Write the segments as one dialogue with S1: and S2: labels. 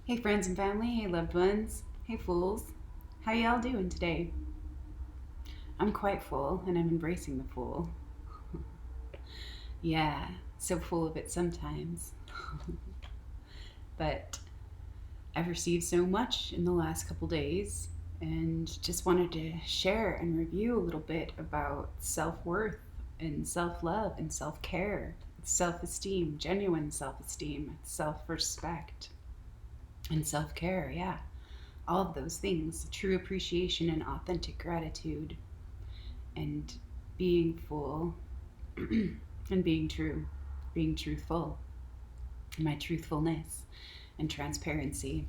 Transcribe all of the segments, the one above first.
S1: Hey friends and family, hey loved ones, hey fools. How y'all doing today? I'm quite full and I'm embracing the fool. Yeah, so full of it sometimes. But I've received so much in the last couple days and just wanted to share and review a little bit about self-worth and self-love and self-care, self-esteem, genuine self-esteem, self-respect, and self-care, yeah. All of those things, true appreciation and authentic gratitude, and being full and being true, being truthful, my truthfulness and transparency,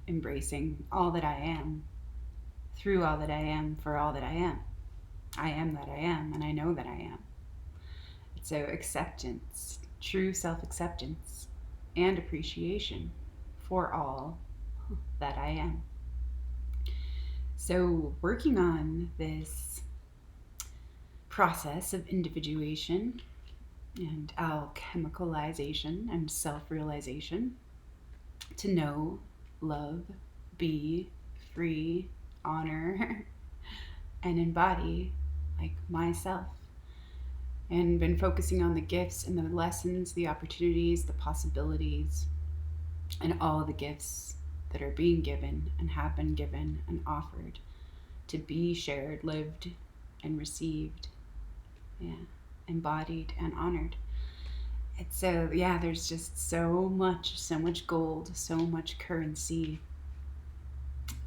S1: embracing all that I am, through all that I am, for all that I am. I am that I am, and I know that I am. So, acceptance, true self acceptance, and appreciation for all that I am. So, working on this process of individuation and alchemicalization and self realization to know, love, be, free, honor, and embody like myself. And been focusing on the gifts and the lessons, the opportunities, the possibilities, and all the gifts that are being given and have been given and offered to be shared, lived, and received. Yeah, embodied and honored. It's so yeah, there's just so much gold, so much currency,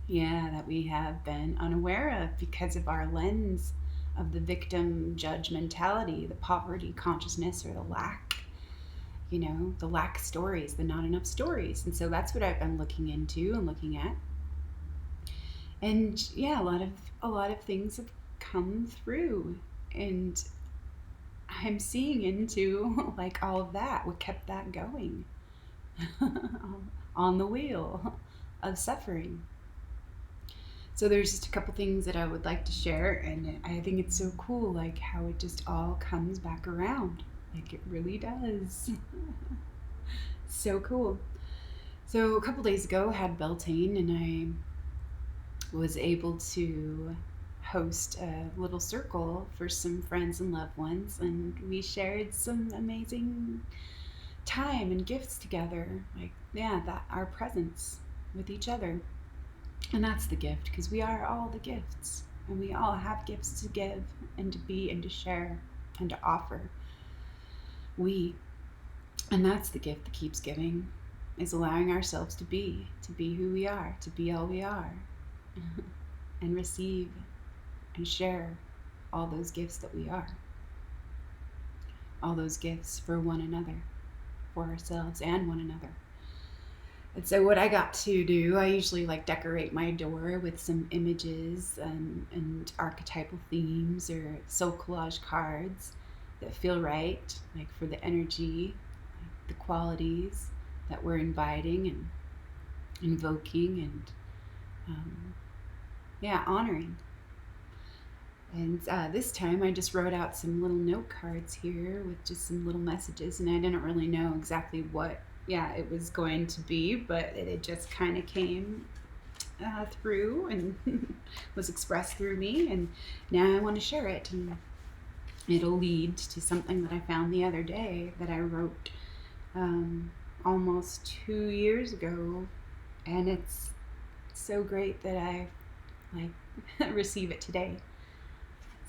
S1: yeah, that we have been unaware of because of our lens of the victim judge mentality, the poverty consciousness, or the lack, the lack stories, the not enough stories. And so that's what I've been looking into and looking at. And yeah, a lot of things have come through, and I'm seeing into like all of that, what kept that going on the wheel of suffering. So there's just a couple things that I would like to share, and I think it's so cool, like how it just all comes back around, like it really does. So cool. So a couple days ago, I had Beltane, and I was able to host a little circle for some friends and loved ones, and we shared some amazing time and gifts together. Like, yeah, that our presence with each other. And that's the gift, because we are all the gifts. And we all have gifts to give and to be and to share and to offer. We, and that's the gift that keeps giving, is allowing ourselves to be who we are, to be all we are, and receive and share all those gifts that we are. All those gifts for one another, for ourselves and one another. And so what I got to do, I usually like decorate my door with some images and archetypal themes or soul collage cards that feel right, like for the energy, like the qualities that we're inviting and invoking and honoring. And this time I just wrote out some little note cards here with just some little messages, and I didn't really know exactly what it was going to be, but it just kind of came through and was expressed through me, and now I want to share it, and it'll lead to something that I found the other day that I wrote almost 2 years ago, and it's so great that I like receive it today.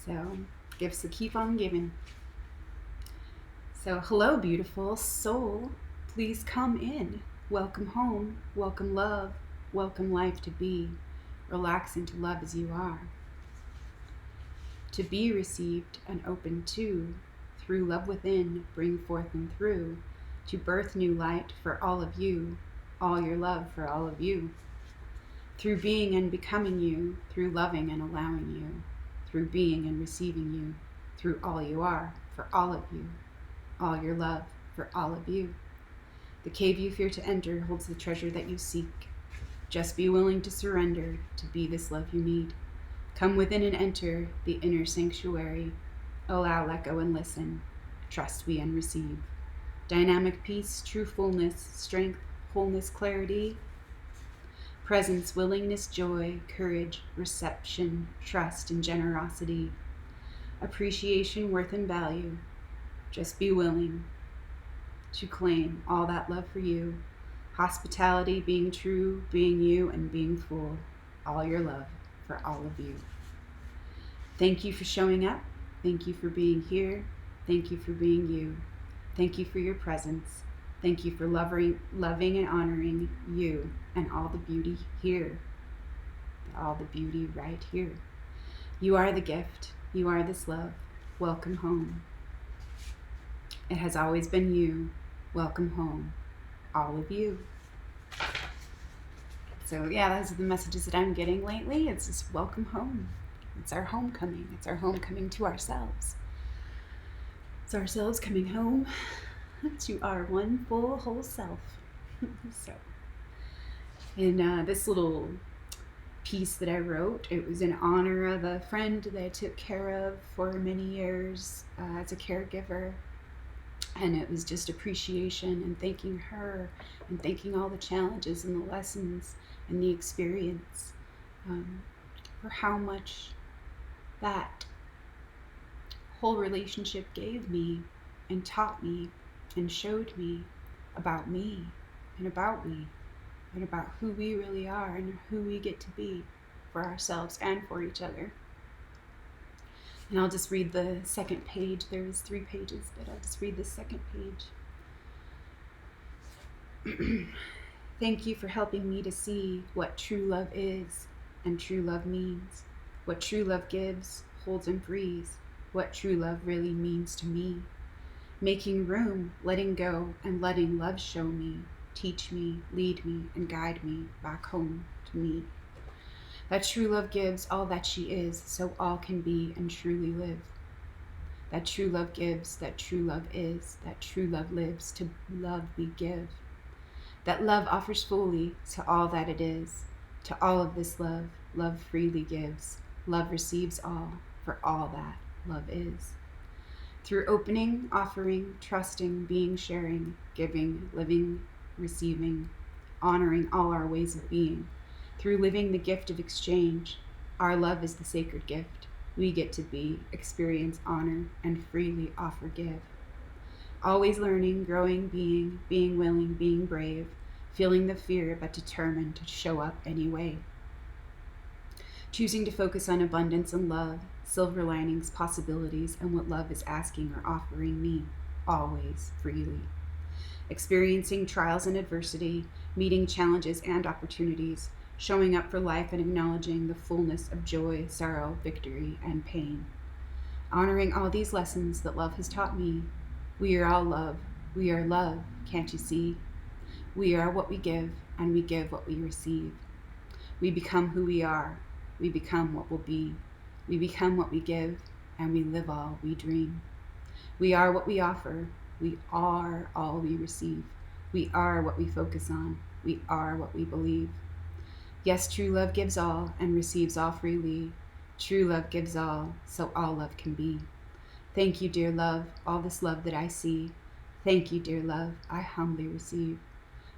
S1: So gifts that keep on giving. So hello, beautiful soul. Please come in. Welcome home. Welcome love. Welcome life to be. Relax into love as you are. To be received and open to. Through love within, bring forth and through. To birth new light for all of you. All your love for all of you. Through being and becoming you. Through loving and allowing you. Through being and receiving you. Through all you are for all of you. All your love for all of you. The cave you fear to enter holds the treasure that you seek. Just be willing to surrender to be this love you need. Come within and enter the inner sanctuary. Allow, let go, and listen. Trust, we, and receive. Dynamic peace, true fullness, strength, wholeness, clarity, presence, willingness, joy, courage, reception, trust, and generosity, appreciation, worth, and value. Just be willing to claim all that love for you. Hospitality, being true, being you, and being full. All your love for all of you. Thank you for showing up. Thank you for being here. Thank you for being you. Thank you for your presence. Thank you for loving and honoring you and all the beauty here. All the beauty right here. You are the gift. You are this love. Welcome home. It has always been you. Welcome home. All of you. So yeah, those are the messages that I'm getting lately. It's just welcome home. It's our homecoming. It's our homecoming to ourselves. It's ourselves coming home to our one full whole self. So, in this little piece that I wrote, it was in honor of a friend that I took care of for many years as a caregiver. And it was just appreciation and thanking her and thanking all the challenges and the lessons and the experience for how much that whole relationship gave me and taught me and showed me about me and about we and about who we really are and who we get to be for ourselves and for each other. And I'll just read the second page. There was 3 pages, but I'll just read the second page. Thank you for helping me to see what true love is and true love means, what true love gives, holds, and frees, what true love really means to me. Making room, letting go, and letting love show me, teach me, lead me, and guide me back home to me. That true love gives all that she is, so all can be and truly live. That true love gives, that true love is, that true love lives, to love we give. That love offers fully to all that it is, to all of this love, love freely gives. Love receives all, for all that love is. Through opening, offering, trusting, being, sharing, giving, living, receiving, honoring all our ways of being. Through living the gift of exchange, our love is the sacred gift. We get to be, experience, honor, and freely offer, give. Always learning, growing, being willing, being brave, feeling the fear but determined to show up anyway. Choosing to focus on abundance and love, silver linings, possibilities, and what love is asking or offering me, always, freely. Experiencing trials and adversity, meeting challenges and opportunities, showing up for life and acknowledging the fullness of joy, sorrow, victory, and pain. Honoring all these lessons that love has taught me. We are all love. We are love, can't you see? We are what we give, and we give what we receive. We become who we are. We become what we'll be. We become what we give, and we live all we dream. We are what we offer. We are all we receive. We are what we focus on. We are what we believe. Yes, true love gives all and receives all freely. True love gives all, so all love can be. Thank you, dear love, all this love that I see. Thank you, dear love, I humbly receive.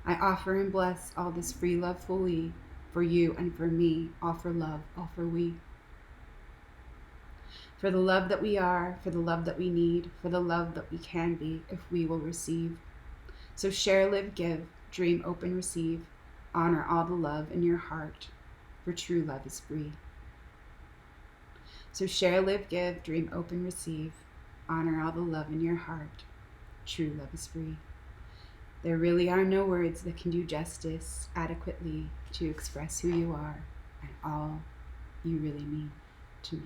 S1: I offer and bless all this free love fully, for you and for me, all for love, all for we. For the love that we are, for the love that we need, for the love that we can be if we will receive. So share, live, give, dream, open, receive. Honor all the love in your heart, for true love is free. So share, live, give, dream, open, receive. Honor all the love in your heart. True love is free. There really are no words that can do justice adequately to express who you are and all you really mean to me.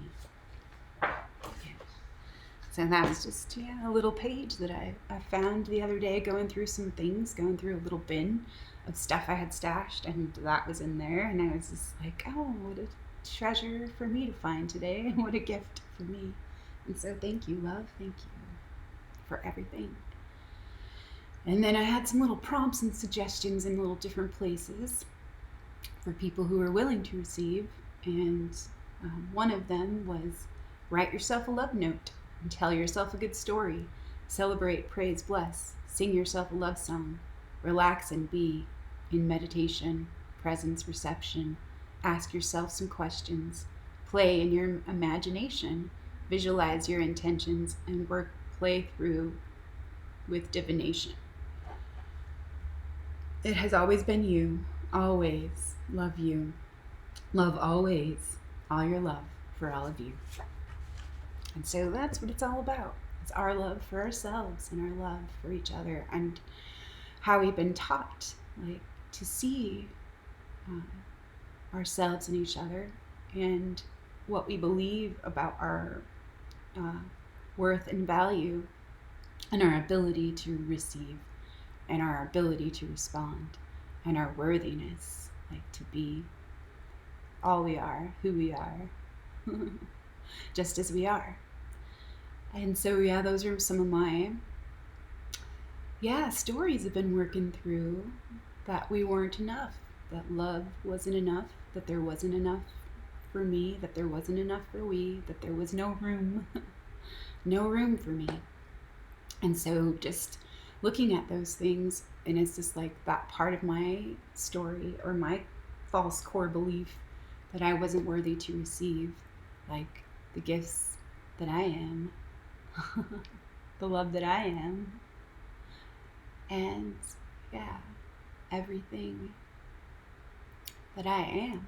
S1: Yeah. So that was just a little page that I found the other day going through some things, going through a little bin of stuff I had stashed, and that was in there, and I was just like, oh, what a treasure for me to find today, and what a gift for me. And so thank you, love, thank you for everything. And then I had some little prompts and suggestions in little different places for people who are willing to receive, and one of them was write yourself a love note and tell yourself a good story, celebrate, praise, bless, sing yourself a love song, relax and be, in meditation, presence, reception. Ask yourself some questions. Play in your imagination. Visualize your intentions and play through with divination. It has always been you. Always love you. Love always. All your love for all of you. And so that's what it's all about. It's our love for ourselves and our love for each other, and how we've been taught, like, to see ourselves and each other, and what we believe about our worth and value, and our ability to receive, and our ability to respond, and our worthiness, like to be all we are, who we are, just as we are. And so, yeah, those are some of my, stories I've been working through, that we weren't enough, that love wasn't enough, that there wasn't enough for me, that there wasn't enough for we, that there was no room, no room for me. And so just looking at those things, and it's just like that part of my story, or my false core belief, that I wasn't worthy to receive, like, the gifts that I am, the love that I am, and everything that I am,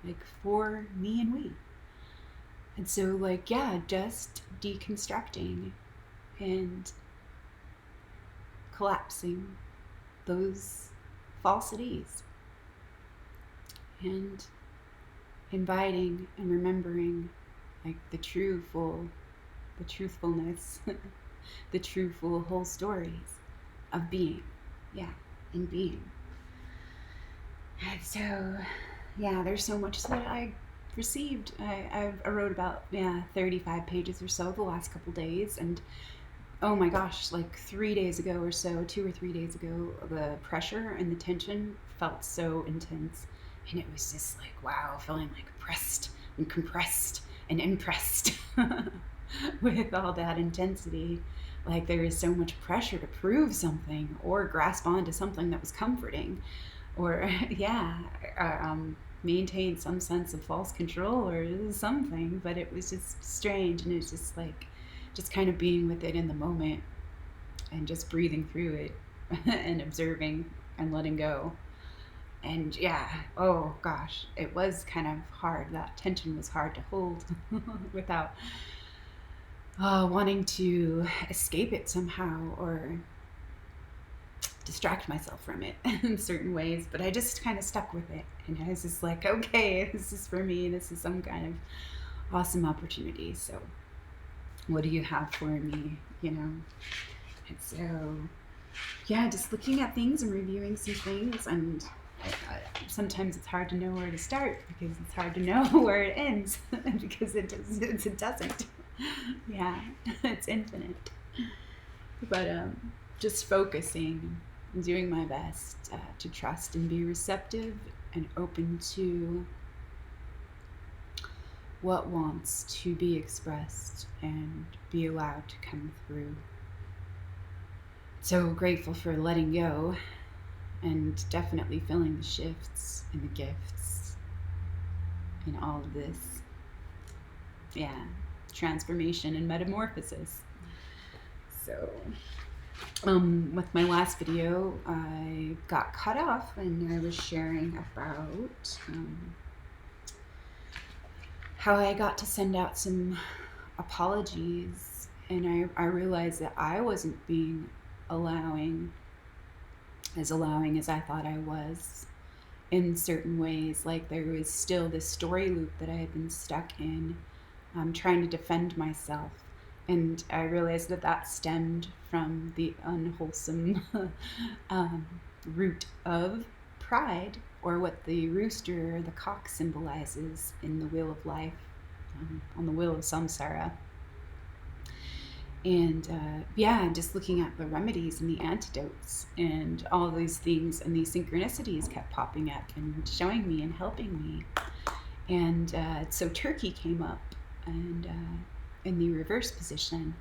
S1: like, for me and we. And so, like, just deconstructing and collapsing those falsities, and inviting and remembering, like, the truthfulness, the true full whole stories of being, and being. And so, there's so much that I received. I wrote about 35 pages or so the last couple days, and oh my gosh, like 3 days ago or so, 2 or 3 days ago, the pressure and the tension felt so intense, and it was just like, wow, feeling like pressed and compressed and impressed with all that intensity. Like, there is so much pressure to prove something, or grasp onto something that was comforting, or maintain some sense of false control or something. But it was just strange, and it was just like, just kind of being with it in the moment, and just breathing through it and observing and letting go. And oh gosh, it was kind of hard. That tension was hard to hold without wanting to escape it somehow, or distract myself from it in certain ways. But I just kind of stuck with it, and I was just like, okay, this is for me. This is some kind of awesome opportunity. So what do you have for me, And so, just looking at things and reviewing some things, and sometimes it's hard to know where to start, because it's hard to know where it ends, because it doesn't. It's infinite. But just focusing and doing my best to trust and be receptive and open to what wants to be expressed and be allowed to come through. So grateful for letting go, and definitely feeling the shifts and the gifts in all of this. Transformation and metamorphosis. So, with my last video, I got cut off, and I was sharing about how I got to send out some apologies, and I realized that I wasn't being allowing as I thought I was, in certain ways. Like, there was still this story loop that I had been stuck in, trying to defend myself. And I realized that stemmed from the unwholesome root of pride, or what the rooster or the cock symbolizes in the wheel of life, on the wheel of samsara. And just looking at the remedies and the antidotes and all of these things, and these synchronicities kept popping up and showing me and helping me. And so Turkey came up, and in the reverse position,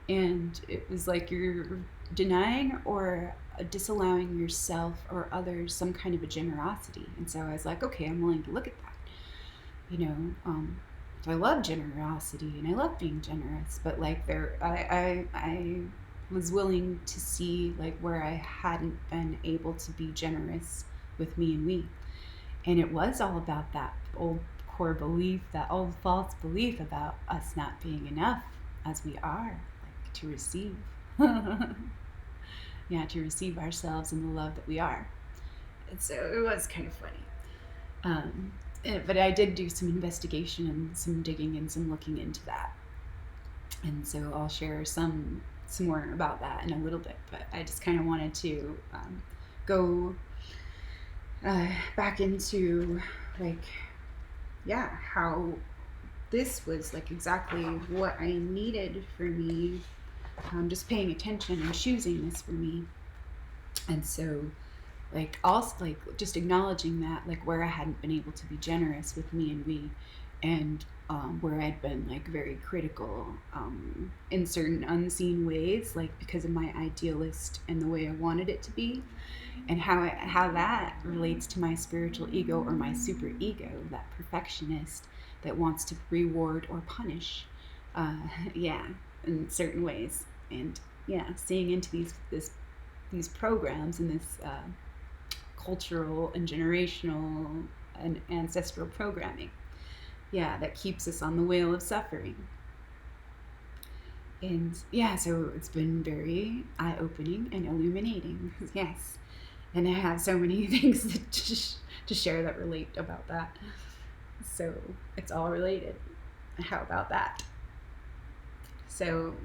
S1: and it was like, you're denying or disallowing yourself or others some kind of a generosity. And so I was like, okay, I'm willing to look at that. You know, so I love generosity and I love being generous, but like I was willing to see like where I hadn't been able to be generous with me and we. And it was all about that old core belief, that old false belief about us not being enough as we are, like to receive. Yeah, to receive ourselves and the love that we are. And so it was kind of funny. But I did do some investigation and some digging and some looking into that. And so I'll share some more about that in a little bit. But I just kind of wanted to go back into like, yeah, how this was like exactly what I needed for me. Just paying attention and choosing this for me. And so like also like just acknowledging that like where I hadn't been able to be generous with me and we, and where I'd been like very critical in certain unseen ways, like because of my idealist and the way I wanted it to be, and how that relates to my spiritual ego or my super ego, that perfectionist that wants to reward or punish, yeah, in certain ways, and yeah, seeing into these programs and this cultural and generational and ancestral programming, yeah, that keeps us on the wheel of suffering. And yeah, so it's been very eye-opening and illuminating. Yes. And I have so many things to share that relate about that. So it's all related. How about that? So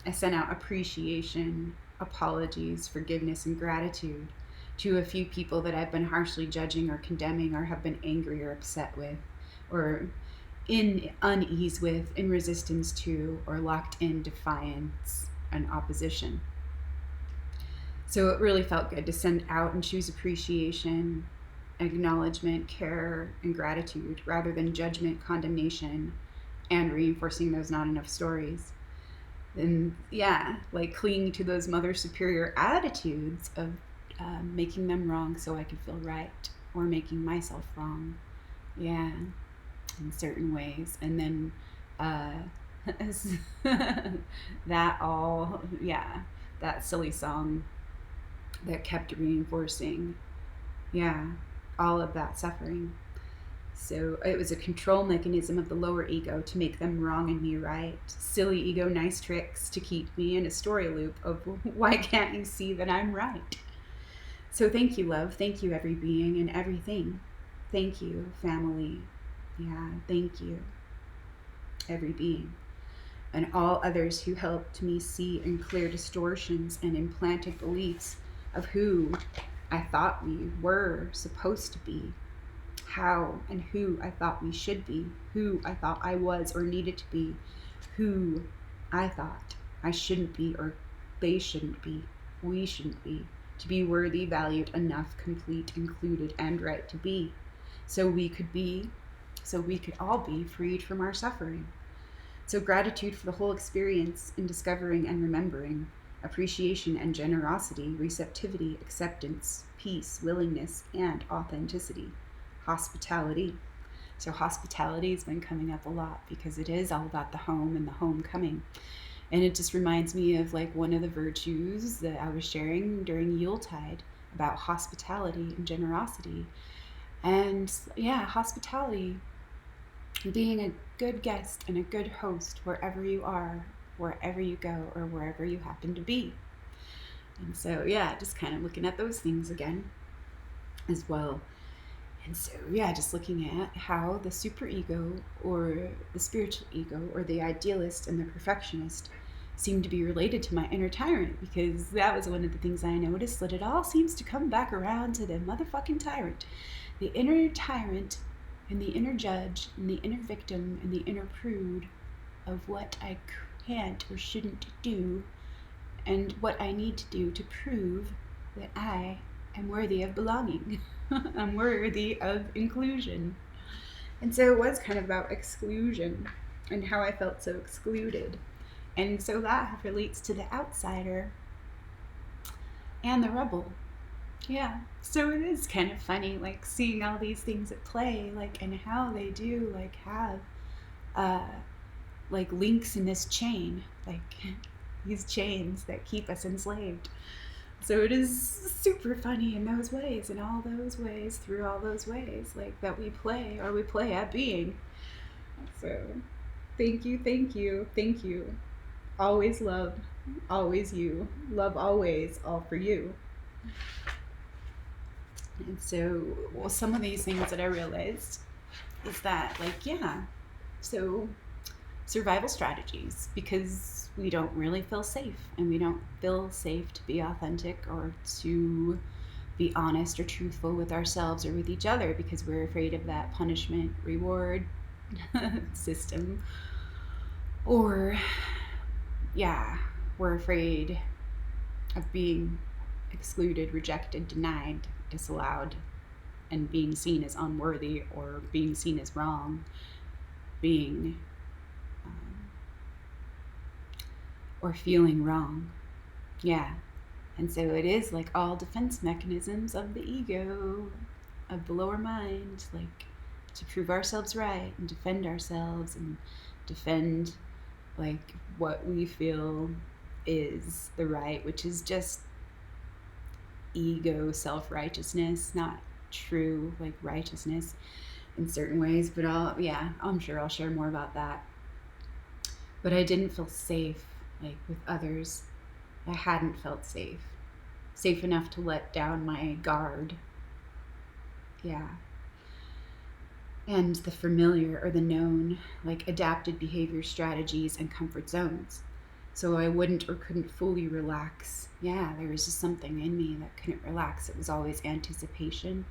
S1: I sent out appreciation, apologies, forgiveness, and gratitude to a few people that I've been harshly judging or condemning or have been angry or upset with, or in unease with, in resistance to, or locked in defiance and opposition. So it really felt good to send out and choose appreciation, acknowledgement, care, and gratitude rather than judgment, condemnation, and reinforcing those not enough stories. And yeah, like clinging to those mother superior attitudes of making them wrong so I could feel right, or making myself wrong. Yeah, in certain ways. And then that all, yeah, that silly song that kept reinforcing, yeah, all of that suffering. So it was a control mechanism of the lower ego to make them wrong and me right. Silly ego, nice tricks to keep me in a story loop of why can't you see that I'm right? So thank you, love. Thank you, every being and everything. Thank you, family. Yeah, thank you, every being. And all others who helped me see and clear distortions and implanted beliefs of who I thought we were supposed to be, how and who I thought we should be, who I thought I was or needed to be, who I thought I shouldn't be or they shouldn't be, we shouldn't be, to be worthy, valued, enough, complete, included, and right to be. So we could all be freed from our suffering. So gratitude for the whole experience in discovering and remembering, appreciation and generosity, receptivity, acceptance, peace, willingness, and authenticity. Hospitality. So hospitality has been coming up a lot because it is all about the home and the homecoming. And it just reminds me of like one of the virtues that I was sharing during Yuletide about hospitality and generosity. And yeah, hospitality, being a good guest and a good host wherever you are, wherever you go, or wherever you happen to be. And so yeah, just kind of looking at those things again as well. And so yeah, just looking at how the superego or the spiritual ego or the idealist and the perfectionist seem to be related to my inner tyrant, because that was one of the things I noticed, that it all seems to come back around to the motherfucking tyrant. The inner tyrant and the inner judge and the inner victim and the inner prude of what I can't or shouldn't do and what I need to do to prove that I am worthy of belonging. I'm worthy of inclusion. And so it was kind of about exclusion and how I felt so excluded. And so that relates to the outsider. and the rebel. Yeah. So it is kind of funny, like seeing all these things at play, like, and how they do, like, have, uh, like, links in this chain, like, these chains that keep us enslaved. So it is super funny in those ways, in all those ways, through all those ways, like, that we play, or we play at being. So thank you, thank you, thank you. Always love, always you. Love always, all for you. And so, well, some of these things that I realized is that, like, yeah, so survival strategies, because we don't really feel safe, and we don't feel safe to be authentic or to be honest or truthful with ourselves or with each other, because we're afraid of that punishment reward system. Or, yeah, we're afraid of being excluded, rejected, denied, disallowed, and being seen as unworthy, or being seen as wrong, being or feeling wrong. Yeah. And so it is like all defense mechanisms of the ego, of the lower mind, like to prove ourselves right and defend ourselves and defend like what we feel is the right, which is just ego self-righteousness, not true like righteousness in certain ways. But I'm sure I'll share more about that. But I didn't feel safe like with others. I hadn't felt safe enough to let down my guard. Yeah. And the familiar or the known, like adapted behavior strategies and comfort zones. So I wouldn't or couldn't fully relax. Yeah, there was just something in me that couldn't relax. It was always anticipation.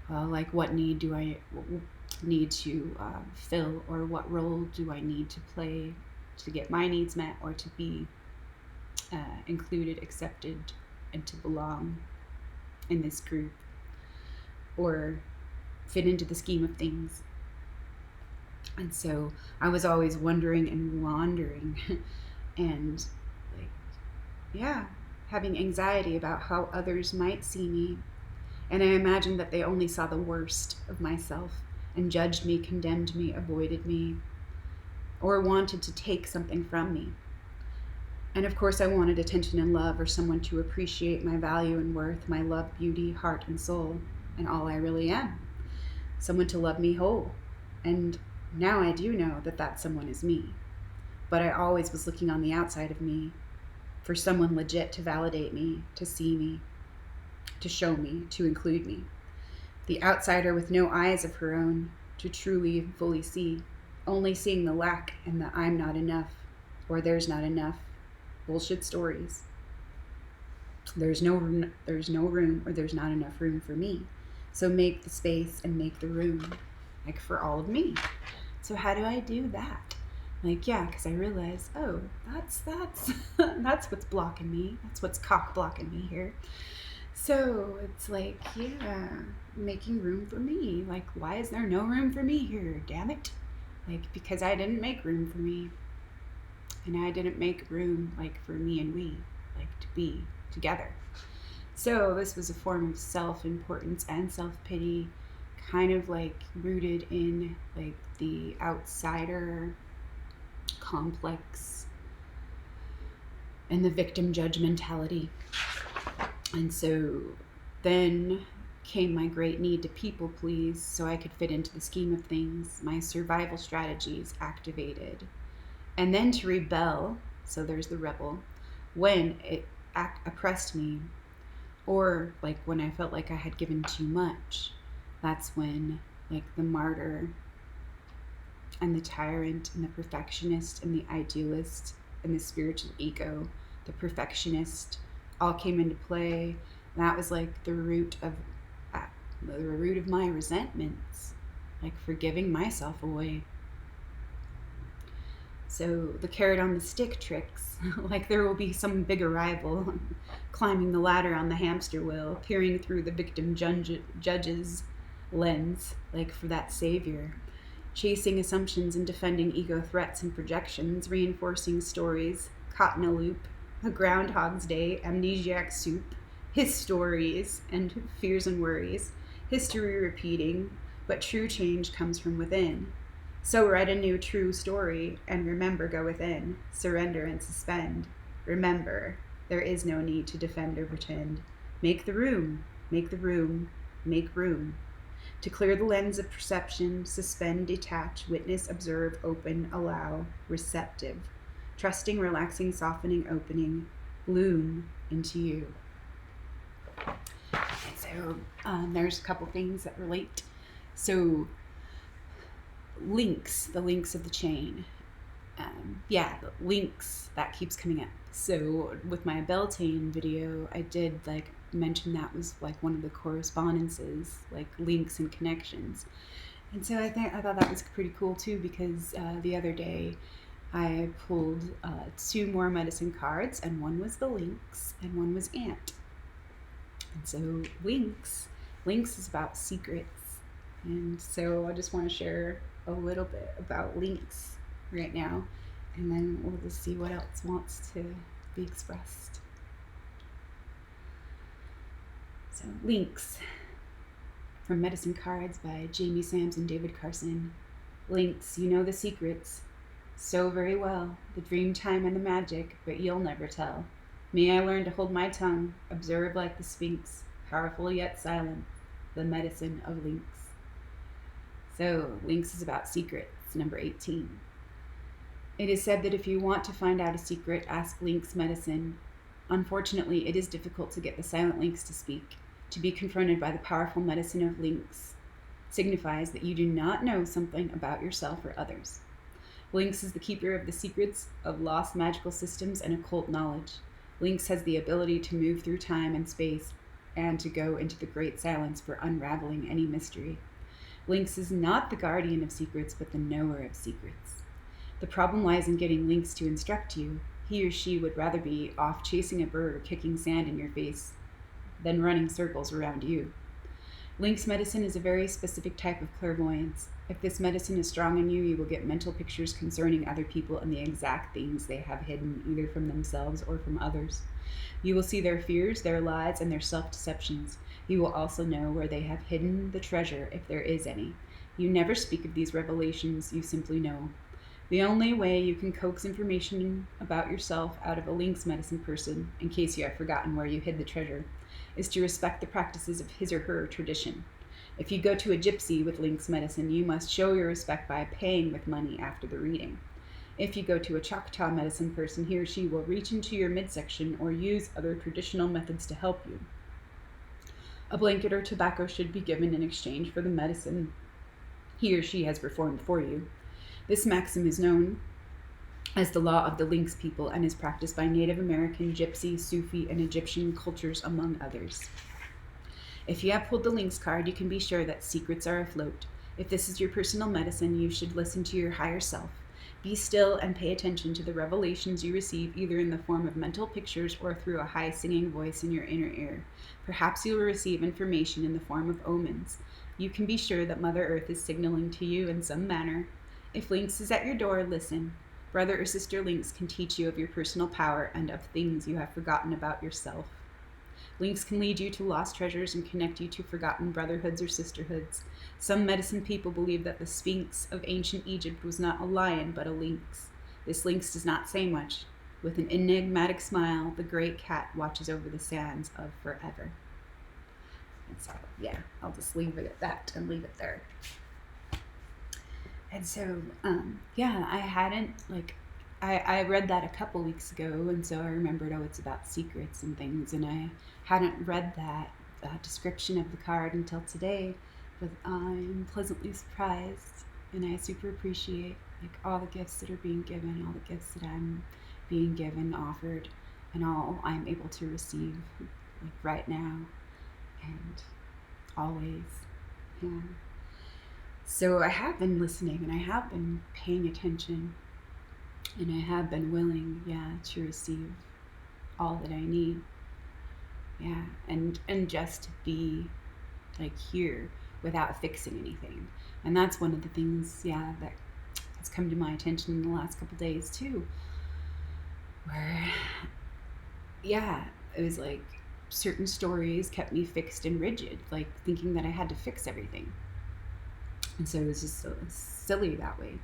S1: Like, what need do I need to fill, or what role do I need to play to get my needs met, or to be included, accepted, and to belong in this group, or fit into the scheme of things. And so I was always wondering and wandering and like, yeah, having anxiety about how others might see me. And I imagined that they only saw the worst of myself and judged me, condemned me, avoided me, or wanted to take something from me. And of course, I wanted attention and love, or someone to appreciate my value and worth, my love, beauty, heart, and soul, and all I really am. Someone to love me whole. And now I do know that that someone is me. But I always was looking on the outside of me for someone legit to validate me, to see me, to show me, to include me. The outsider with no eyes of her own to truly, fully see, only seeing the lack and the I'm not enough, or there's not enough bullshit stories. There's no room, or there's not enough room for me. So make the space and make the room, like, for all of me. So how do I do that? Like, yeah, because I realize, oh, that's that's what's blocking me. That's what's cock blocking me here. So it's like, yeah, making room for me. Like, why is there no room for me here? Damn it. Like, because I didn't make room for me. And I didn't make room, like, for me and we, like, to be together. So this was a form of self-importance and self-pity, kind of like rooted in like the outsider complex and the victim judgmentality. And so then came my great need to people please so I could fit into the scheme of things, my survival strategies activated. And then to rebel, so there's the rebel, when it oppressed me, or like when I felt like I had given too much. That's when like the martyr and the tyrant and the perfectionist and the idealist and the spiritual ego, the perfectionist, all came into play. That was like the root of my resentments, like for giving myself away. So the carrot on the stick tricks, like there will be some big arrival, climbing the ladder on the hamster wheel, peering through the victim judge's lens, like for that savior, chasing assumptions and defending ego threats and projections, reinforcing stories, caught in a loop, a Groundhog's Day, amnesiac soup, his stories and fears and worries, history repeating, but true change comes from within. So write a new true story and remember, go within, surrender and suspend. Remember, there is no need to defend or pretend. Make the room, make the room, make room. To clear the lens of perception, suspend, detach, witness, observe, open, allow, receptive. Trusting, relaxing, softening, opening, bloom into you. So there's a couple things that relate. So links, the links of the chain. The links, that keeps coming up. So with my Beltane video, I did like mention that was like one of the correspondences, like links and connections. And so I thought that was pretty cool too, because the other day I pulled 2 more medicine cards, and one was the links and one was ant. And so links is about secrets. And so I just want to share a little bit about links right now, and then we'll just see what else wants to be expressed. So links, from Medicine Cards by Jamie Sams and David Carson. Links, you know the secrets so very well, the dream time and the magic, but you'll never tell. May I learn to hold my tongue, observe like the Sphinx, powerful yet silent, the medicine of links. So links is about secrets, number 18. It is said that if you want to find out a secret, ask links medicine. Unfortunately, it is difficult to get the silent links to speak. To be confronted by the powerful medicine of links signifies that you do not know something about yourself or others. Links is the keeper of the secrets of lost magical systems and occult knowledge. Links has the ability to move through time and space and to go into the great silence for unraveling any mystery. Links is not the guardian of secrets, but the knower of secrets. The problem lies in getting Links to instruct you. He or she would rather be off chasing a bird or kicking sand in your face than running circles around you. Links medicine is a very specific type of clairvoyance. If this medicine is strong in you, you will get mental pictures concerning other people and the exact things they have hidden, either from themselves or from others. You will see their fears, their lies, and their self-deceptions. You will also know where they have hidden the treasure, if there is any. You never speak of these revelations, you simply know. The only way you can coax information about yourself out of a Links medicine person, in case you have forgotten where you hid the treasure, is to respect the practices of his or her tradition. If you go to a gypsy with Links medicine, you must show your respect by paying with money after the reading. If you go to a Choctaw medicine person, he or she will reach into your midsection or use other traditional methods to help you. A blanket or tobacco should be given in exchange for the medicine he or she has performed for you. This maxim is known as the law of the Links people and is practiced by Native American, Gypsy, Sufi, and Egyptian cultures, among others. If you have pulled the Links card, you can be sure that secrets are afloat. If this is your personal medicine, you should listen to your higher self. Be still and pay attention to the revelations you receive, either in the form of mental pictures or through a high singing voice in your inner ear. Perhaps you will receive information in the form of omens. You can be sure that Mother Earth is signaling to you in some manner. If Links is at your door, listen. Brother or sister Links can teach you of your personal power and of things you have forgotten about yourself. Links can lead you to lost treasures and connect you to forgotten brotherhoods or sisterhoods. Some medicine people believe that the Sphinx of ancient Egypt was not a lion, but a lynx. This lynx does not say much. With an enigmatic smile, the great cat watches over the sands of forever. And so, I'll just leave it at that and leave it there. And so, I hadn't, I read that a couple weeks ago, and so I remembered, it's about secrets and things, and I hadn't read that description of the card until today, but I'm pleasantly surprised, and I super appreciate, all the gifts that are being given, all the gifts that I'm being given, offered, and all I'm able to receive, right now, and always, So I have been listening, and I have been paying attention, and I have been willing, to receive all that I need. And just to be, here without fixing anything. And that's one of the things, that has come to my attention in the last couple days, too. Where, it was certain stories kept me fixed and rigid, like thinking that I had to fix everything. And so it was just so silly that way.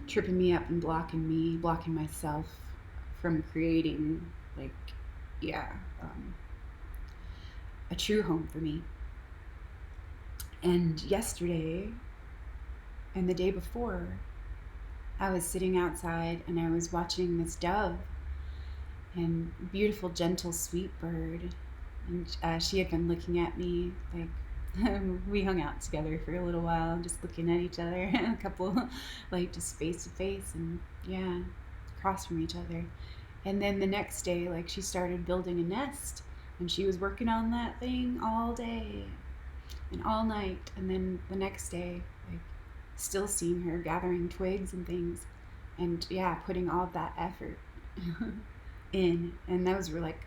S1: Tripping me up and blocking myself from creating, like, a true home for me. And yesterday and the day before, I was sitting outside and I was watching this dove, and beautiful, gentle, sweet bird. And she had been looking at me, like, we hung out together for a little while, just looking at each other, a couple, like, just face to face, and across from each other. And then the next day, like, she started building a nest, and she was working on that thing all day and all night. And then the next day, like, still seeing her gathering twigs and things, and putting all of that effort in. And those were like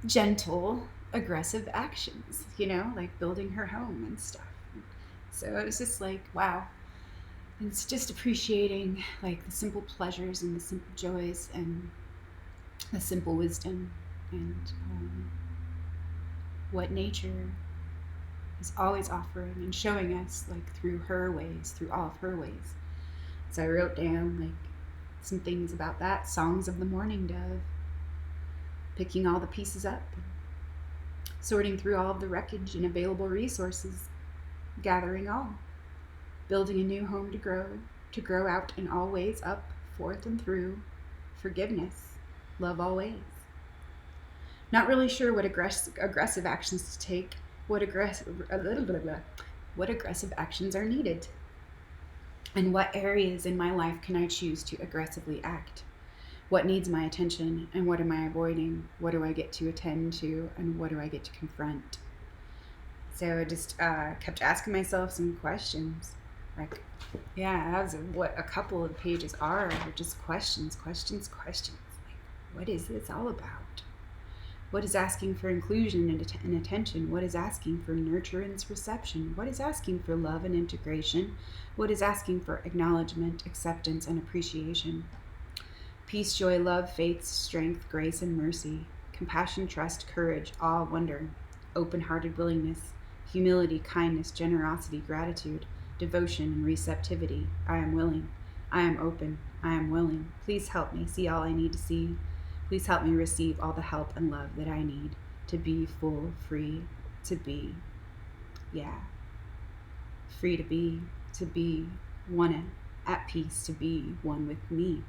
S1: gentle, aggressive actions, like building her home and stuff. So it was just like, wow. And it's just appreciating, like, the simple pleasures and the simple joys and the simple wisdom, and what nature is always offering and showing us, like, through her ways, through all of her ways. So I wrote down, like, some things about that. Songs of the morning dove, picking all the pieces up, sorting through all of the wreckage and available resources, gathering all, building a new home to grow out in all ways, up, forth, and through, forgiveness, love always. Not really sure what aggressive actions to take, what aggressive actions are needed, and what areas in my life can I choose to aggressively act. What needs my attention, and what am I avoiding? What do I get to attend to, and what do I get to confront? So I just kept asking myself some questions. Like, that was what a couple of pages are just questions. Like, what is this all about? What is asking for inclusion and attention? What is asking for nurture and reception? What is asking for love and integration? What is asking for acknowledgement, acceptance, and appreciation? Peace, joy, love, faith, strength, grace, and mercy. Compassion, trust, courage, awe, wonder. Open-hearted willingness. Humility, kindness, generosity, gratitude. Devotion and receptivity. I am willing. I am open. I am willing. Please help me see all I need to see. Please help me receive all the help and love that I need to be full, free, to be, free to be one at peace, to be one with me.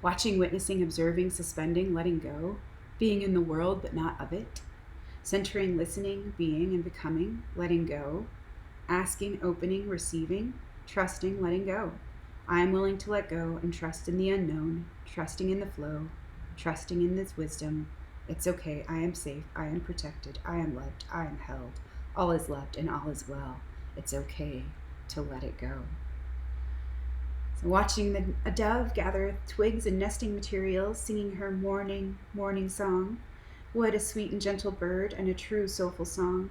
S1: Watching, witnessing, observing, suspending, letting go, being in the world but not of it. Centering, listening, being and becoming, letting go. Asking, opening, receiving, trusting, letting go. I am willing to let go and trust in the unknown, trusting in the flow, trusting in this wisdom. It's okay. I am safe. I am protected. I am loved. I am held. All is loved and all is well. It's okay to let it go. So watching a dove gather twigs and nesting materials, singing her morning song. What a sweet and gentle bird, and a true soulful song.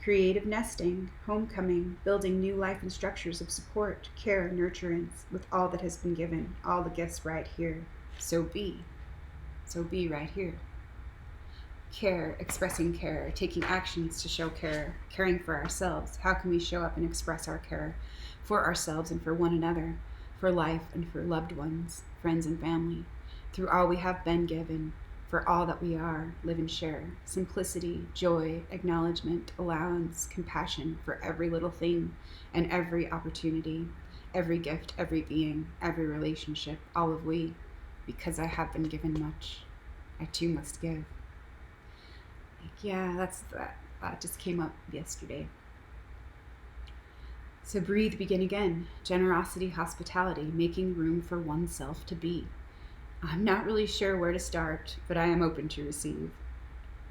S1: Creative nesting, homecoming, building new life and structures of support, care, nurturance, with all that has been given, all the gifts right here. So be right here. Care, expressing care, taking actions to show care, caring for ourselves. How can we show up and express our care for ourselves and for one another, for life and for loved ones, friends and family, through all we have been given, for all that we are, live and share. Simplicity, joy, acknowledgement, allowance, compassion for every little thing and every opportunity, every gift, every being, every relationship, all of we. Because I have been given much, I too must give. That just came up yesterday. So breathe, begin again. Generosity, hospitality, making room for oneself to be. I'm not really sure where to start, but I am open to receive.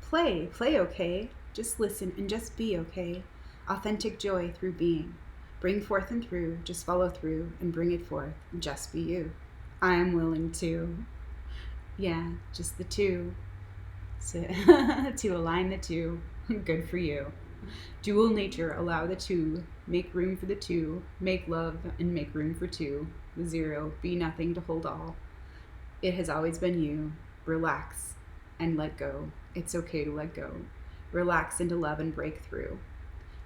S1: Play okay. Just listen and just be okay. Authentic joy through being. Bring forth and through, just follow through and bring it forth. Just be you. I am willing to. Just the two. So, to align the two. Good for you. Dual nature, allow the two. Make room for the two. Make love and make room for two. 0, be nothing to hold all. It has always been you. Relax and let go. It's okay to let go. Relax into love and break through.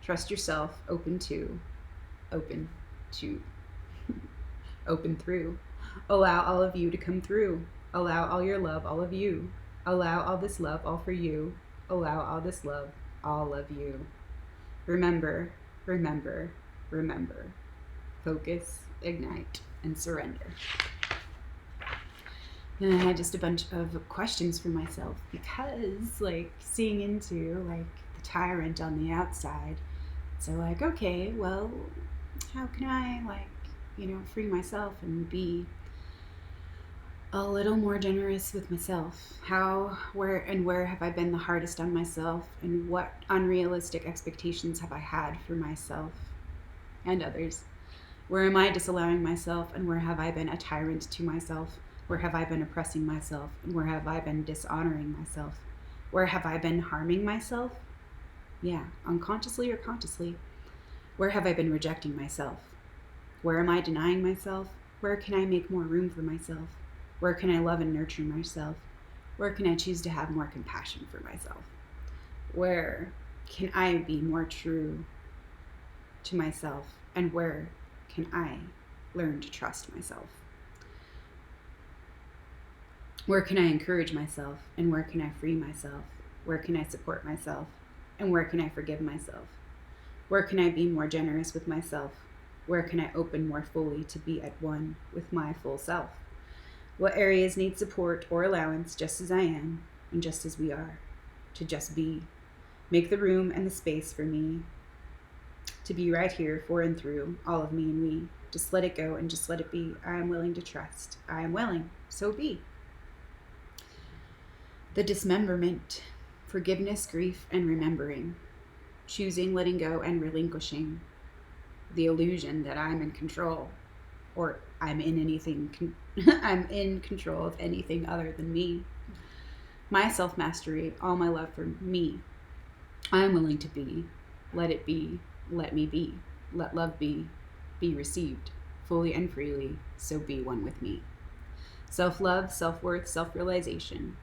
S1: Trust yourself, open to, open to, open through. Allow all of you to come through. Allow all your love, all of you. Allow all this love, all for you. Allow all this love, all of you. Remember, remember, remember. Focus, ignite, and surrender. And I had just a bunch of questions for myself because, like, seeing into, like, the tyrant on the outside. So, like, okay, well, how can I, like, free myself and be a little more generous with myself? Where have I been the hardest on myself? And what unrealistic expectations have I had for myself and others? Where am I disallowing myself, and where have I been a tyrant to myself? Where have I been oppressing myself? And where have I been dishonoring myself? Where have I been harming myself? Yeah, unconsciously or consciously. Where have I been rejecting myself? Where am I denying myself? Where can I make more room for myself? Where can I love and nurture myself? Where can I choose to have more compassion for myself? Where can I be more true to myself? And where can I learn to trust myself? Where can I encourage myself? And where can I free myself? Where can I support myself? And where can I forgive myself? Where can I be more generous with myself? Where can I open more fully to be at one with my full self? What areas need support or allowance just as I am and just as we are? To just be. Make the room and the space for me to be right here for and through all of me and we. Just let it go and just let it be. I am willing to trust. I am willing. So be. The dismemberment, forgiveness, grief, and remembering. Choosing, letting go, and relinquishing. The illusion that I'm in control, or I'm in anything. I'm in control of anything other than me. My self-mastery, all my love for me. I am willing to be. Let it be. Let me be. Let love be. Be received, fully and freely, so be one with me. Self-love, self-worth, self-realization.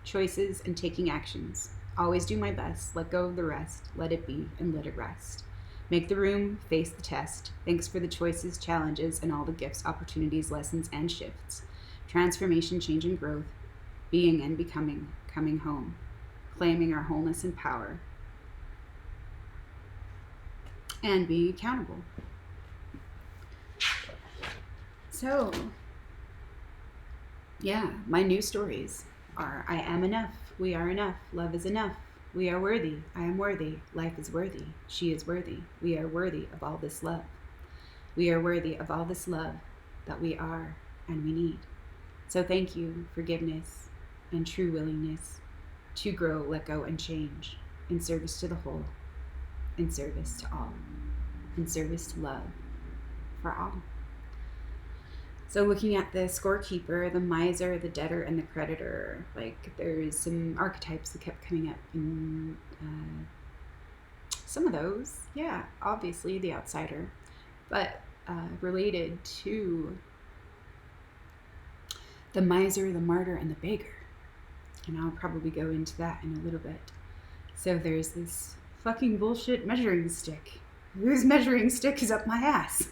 S1: Choices and taking actions. Always do my best, let go of the rest, let it be, and let it rest. Make the room, face the test. Thanks for the choices, challenges, and all the gifts, opportunities, lessons, and shifts. Transformation, change, and growth. Being and becoming, coming home. Claiming our wholeness and power. And being accountable. So, yeah, my new stories are: I am enough, we are enough, love is enough, we are worthy, I am worthy, life is worthy, she is worthy, we are worthy of all this love. We are worthy of all this love that we are and we need. So thank you, forgiveness, and true willingness to grow, let go, and change in service to the whole, in service to all, in service to love for all. So looking at the scorekeeper, the miser, the debtor, and the creditor, like there's some archetypes that kept coming up in some of those. Yeah, obviously the outsider, but related to the miser, the martyr, and the beggar. And I'll probably go into that in a little bit. So there's this fucking bullshit measuring stick. Whose measuring stick is up my ass?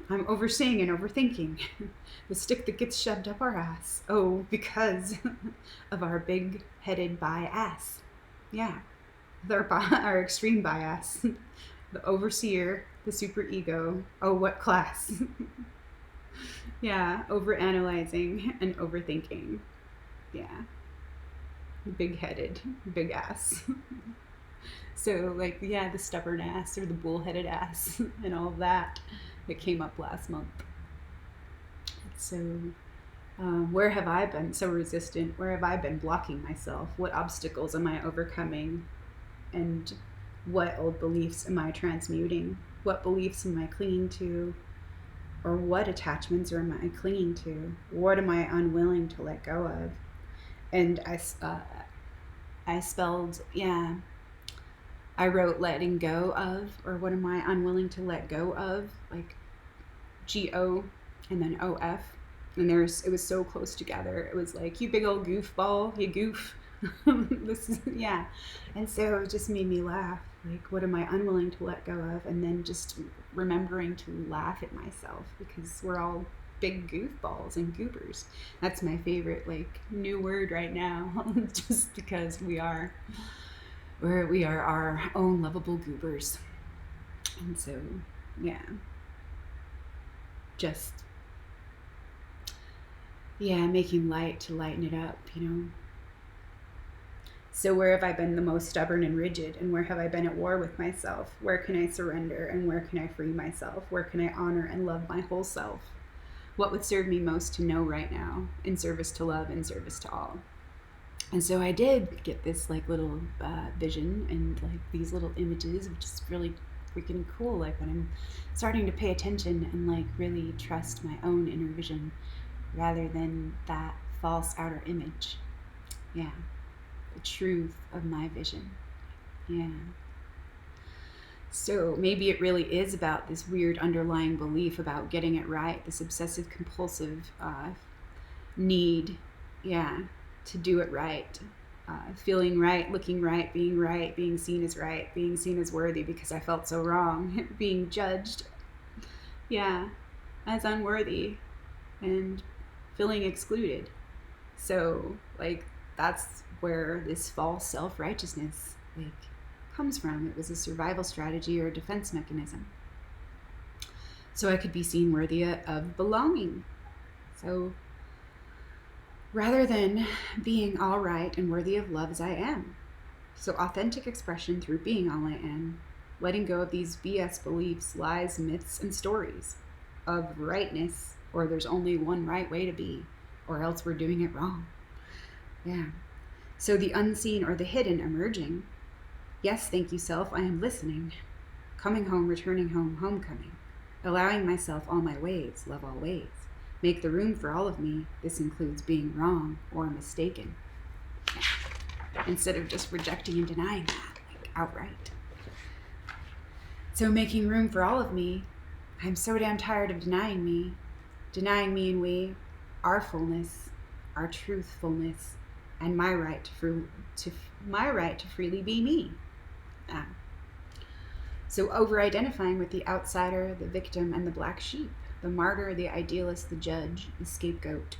S1: I'm overseeing and overthinking. The stick that gets shoved up our ass. Oh, because of our big-headed bi-ass. Yeah, our extreme bias. The overseer, the superego. Oh, what class? Yeah, overanalyzing and overthinking. Yeah. Big-headed, big ass. So, like, yeah, the stubborn ass or the bullheaded ass and all of that came up last month. So, where have I been so resistant? Where have I been blocking myself? What obstacles am I overcoming? And what old beliefs am I transmuting? What beliefs am I clinging to? Or what attachments am I clinging to? What am I unwilling to let go of? And I spelled, yeah, I wrote letting go of, or what am I unwilling to let go of, like G-O and then O-F. And it was so close together. It was like, you big old goofball, you goof. Yeah. And so it just made me laugh. Like, what am I unwilling to let go of? And then just remembering to laugh at myself, because we're all big goofballs and goobers. That's my favorite, like, new word right now, just because we are our own lovable goobers. And so, yeah, just, yeah, making light to lighten it up, you know. So where have I been the most stubborn and rigid, and where have I been at war with myself? Where can I surrender, and where can I free myself? Where can I honor and love my whole self? What would serve me most to know right now, in service to love, in service to all? And so I did get this like little vision and like these little images, which is really freaking cool. Like when I'm starting to pay attention and like really trust my own inner vision rather than that false outer image. Yeah. The truth of my vision. Yeah. So maybe it really is about this weird underlying belief about getting it right, this obsessive compulsive need, yeah, to do it right. Feeling right, looking right, being seen as right, being seen as worthy because I felt so wrong, being judged, yeah, as unworthy, and feeling excluded. So, like, that's where this false self-righteousness, like, comes from. It was a survival strategy or a defense mechanism. So I could be seen worthy of belonging. So rather than being all right and worthy of love as I am. So authentic expression through being all I am, letting go of these BS beliefs, lies, myths, and stories of rightness, or there's only one right way to be, or else we're doing it wrong. Yeah. So the unseen or the hidden emerging. Yes, thank you, self, I am listening. Coming home, returning home, homecoming. Allowing myself all my ways, love all ways. Make the room for all of me. This includes being wrong or mistaken. Instead of just rejecting and denying that, like outright. So making room for all of me. I'm so damn tired of denying me and we, our fullness, our truthfulness, and my right to freely be me. So over-identifying with the outsider, the victim, and the black sheep, the martyr, the idealist, the judge, the scapegoat,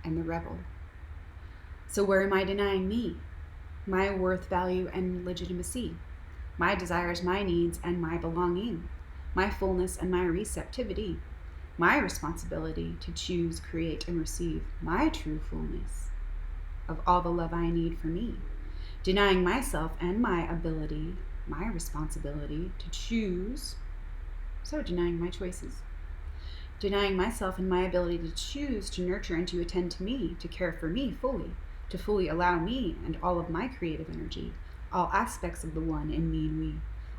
S1: and the rebel. So where am I denying me? My worth, value, and legitimacy. My desires, my needs, and my belonging. My fullness and my receptivity. My responsibility to choose, create, and receive my true fullness of all the love I need for me. Denying myself and my ability, my responsibility to choose. So denying my choices. Denying myself and my ability to choose to nurture and to attend to me, to care for me fully, to fully allow me and all of my creative energy, all aspects of the one in me and we,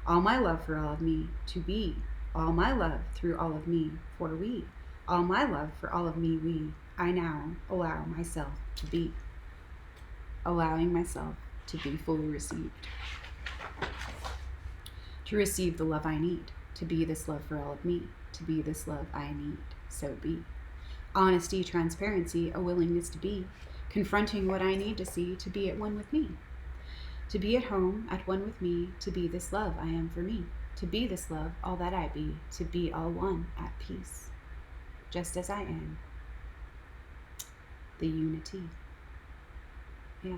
S1: all my love for all of me to be, all my love through all of me for we, all my love for all of me we, I now allow myself to be. Allowing myself to be fully received. To receive the love I need, to be this love for all of me, to be this love I need, so be. Honesty, transparency, a willingness to be, confronting what I need to see, to be at one with me. To be at home, at one with me, to be this love I am for me, to be this love, all that I be, to be all one, at peace, just as I am. The unity, yeah,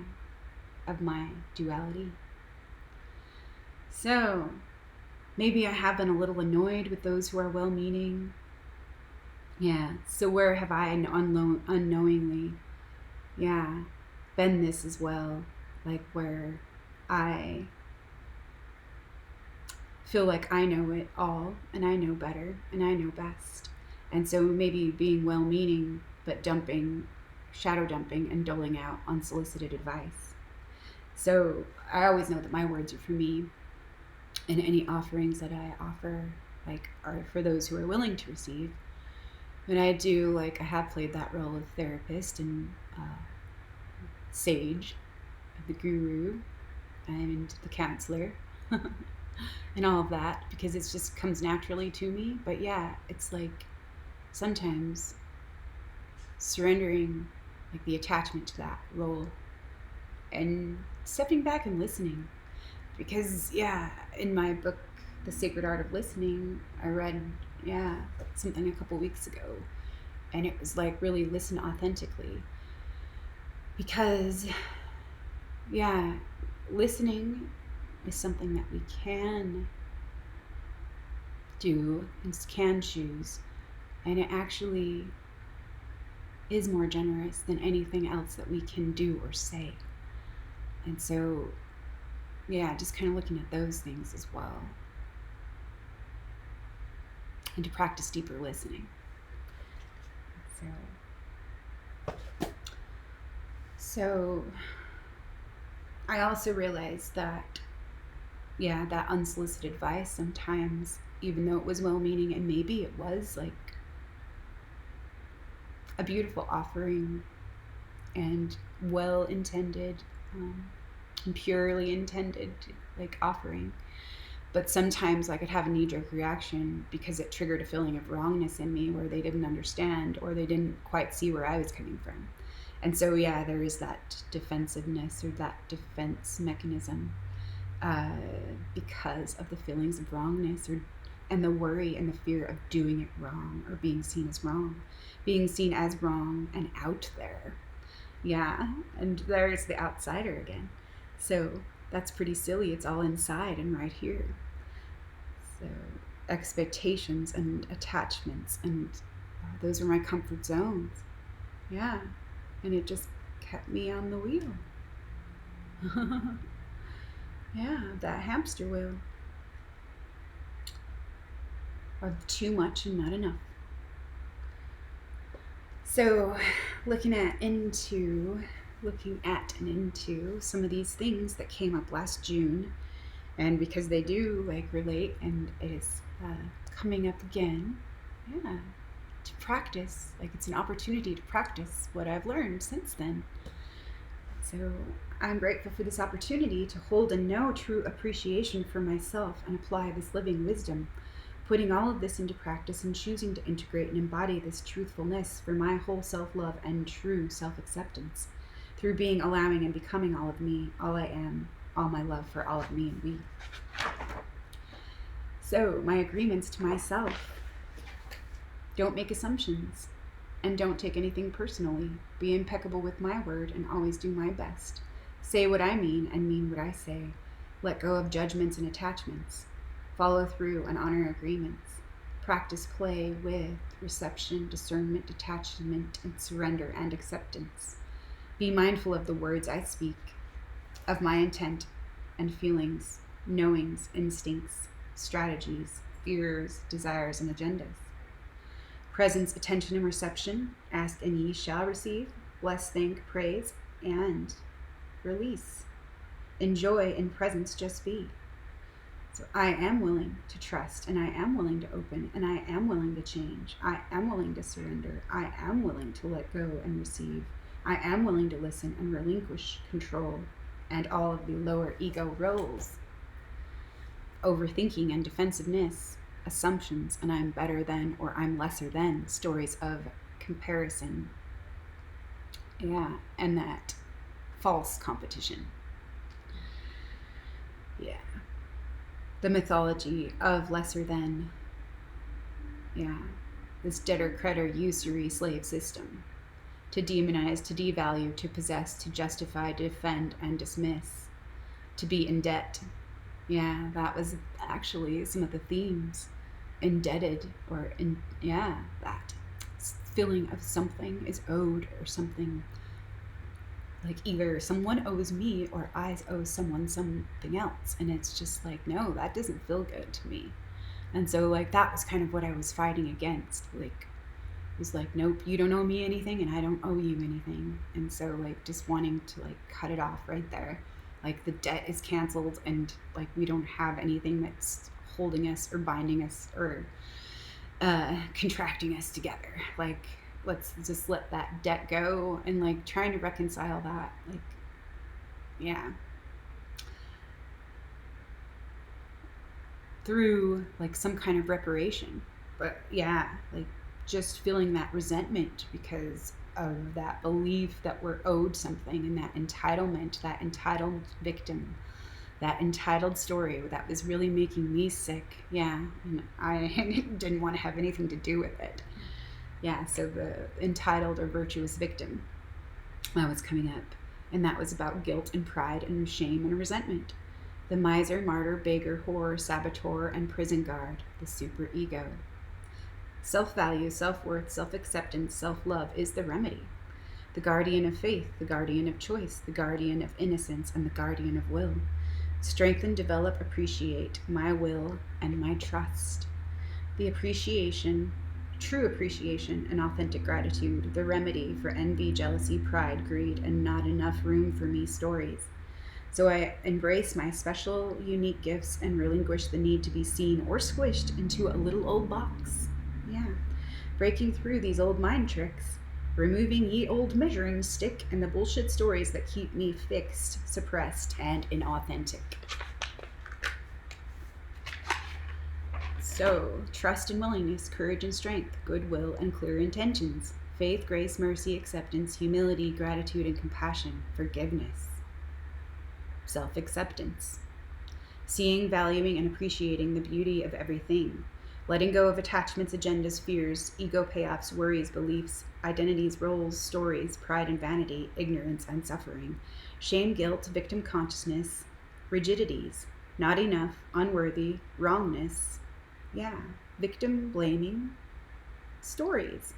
S1: of my duality. So, maybe I have been a little annoyed with those who are well-meaning. Yeah, so where have I unknowingly, yeah, been this as well, like where I feel like I know it all, and I know better, and I know best. And so maybe being well-meaning, but shadow dumping, and doling out unsolicited advice. So I always know that my words are for me, and any offerings that I offer, like, are for those who are willing to receive. And I have played that role of therapist and sage, the guru, and the counselor, and all of that, because it just comes naturally to me. But yeah, it's like sometimes surrendering like the attachment to that role and stepping back and listening. Because yeah, in my book, The Sacred Art of Listening, I read something a couple weeks ago, and it was like really listen authentically. Because yeah, listening is something that we can do and can choose, and it actually is more generous than anything else that we can do or say. And so yeah, just kind of looking at those things as well, and to practice deeper listening. So I also realized that that unsolicited advice sometimes, even though it was well-meaning, and maybe it was like a beautiful offering and well-intended, and purely intended like offering, but sometimes I could have a knee-jerk reaction because it triggered a feeling of wrongness in me, where they didn't understand or they didn't quite see where I was coming from. And so yeah, there is that defensiveness or that defense mechanism, because of the feelings of wrongness, and the worry and the fear of doing it wrong or being seen as wrong, and out there. Yeah, and there's the outsider again. So that's pretty silly. It's all inside and right here. So expectations and attachments, and those are my comfort zones. Yeah, and it just kept me on the wheel. Yeah, that hamster wheel of too much and not enough. So looking at and into some of these things that came up last June, and because they do like relate, and it is coming up again, yeah, to practice, like it's an opportunity to practice what I've learned since then. So I'm grateful for this opportunity to hold and know true appreciation for myself and apply this living wisdom, putting all of this into practice and choosing to integrate and embody this truthfulness for my whole self-love and true self-acceptance through being, allowing, and becoming all of me, all I am, all my love for all of me and we. So my agreements to myself: don't make assumptions and don't take anything personally. Be impeccable with my word and always do my best. Say what I mean and mean what I say. Let go of judgments and attachments. Follow through and honor agreements. Practice play with reception, discernment, detachment, and surrender and acceptance. Be mindful of the words I speak, of my intent and feelings, knowings, instincts, strategies, fears, desires, and agendas. Presence, attention, and reception. Ask and ye shall receive. Bless, thank, praise, and release. Enjoy in presence, just be. So I am willing to trust, and I am willing to open, and I am willing to change. I am willing to surrender. I am willing to let go and receive. I am willing to listen and relinquish control and all of the lower ego roles. Overthinking and defensiveness, assumptions, and I'm better than or I'm lesser than, stories of comparison. Yeah, and that false competition. Yeah. The mythology of lesser than. Yeah. This debtor-creditor usury slave system. To demonize, to devalue, to possess, to justify, to defend, and dismiss. To be in debt. Yeah, that was actually some of the themes. Indebted, or that feeling of something is owed, or something like either someone owes me or I owe someone something else, and it's just like, no, that doesn't feel good to me. And so like that was kind of what I was fighting against. Like it was like, nope, you don't owe me anything and I don't owe you anything. And so like just wanting to like cut it off right there. Like the debt is canceled, and like we don't have anything that's holding us or binding us or contracting us together. Like let's just let that debt go, and like trying to reconcile that, like through like some kind of reparation. But like just feeling that resentment because of that belief that we're owed something, and that entitlement, that entitled victim, that entitled story that was really making me sick. Yeah, and I didn't want to have anything to do with it. Yeah, so the entitled or virtuous victim that was coming up. And that was about guilt and pride and shame and resentment. The miser, martyr, beggar, whore, saboteur, and prison guard, the superego. Self-value, self-worth, self-acceptance, self-love is the remedy. The guardian of faith, the guardian of choice, the guardian of innocence, and the guardian of will. Strengthen, develop, appreciate my will and my trust. The appreciation, true appreciation, and authentic gratitude, the remedy for envy, jealousy, pride, greed, and not enough room for me stories. So I embrace my special, unique gifts and relinquish the need to be seen or squished into a little old box. Yeah. Breaking through these old mind tricks, removing ye old measuring stick and the bullshit stories that keep me fixed, suppressed, and inauthentic. So, trust and willingness, courage and strength, goodwill and clear intentions, faith, grace, mercy, acceptance, humility, gratitude and compassion, forgiveness. Self-acceptance, seeing, valuing, and appreciating the beauty of everything, letting go of attachments, agendas, fears, ego payoffs, worries, beliefs, identities, roles, stories, pride and vanity, ignorance and suffering, shame, guilt, victim consciousness, rigidities, not enough, unworthy, wrongness, victim blaming, stories,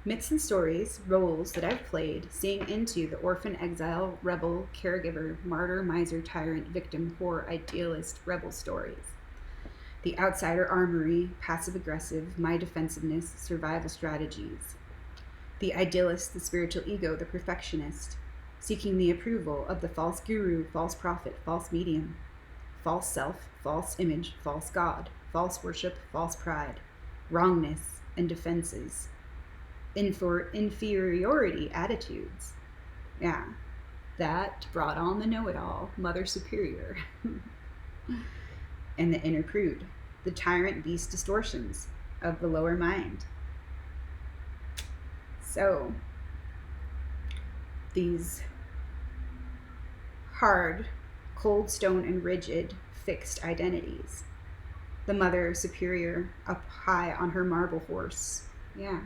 S1: myths and stories, roles that I've played, seeing into the orphan, exile, rebel, caregiver, martyr, miser, tyrant, victim, whore, idealist, rebel stories. The outsider armory, passive aggressive, my defensiveness, survival strategies. The idealist, the spiritual ego, the perfectionist, seeking the approval of the false guru, false prophet, false medium, false self, false image, false God, false worship, false pride, wrongness and defenses, inferiority attitudes. Yeah, that brought on the know-it-all, Mother Superior. And the inner prude, the tyrant beast distortions of the lower mind. So, these hard, cold stone and rigid, fixed identities. The Mother Superior up high on her marble horse. Yeah.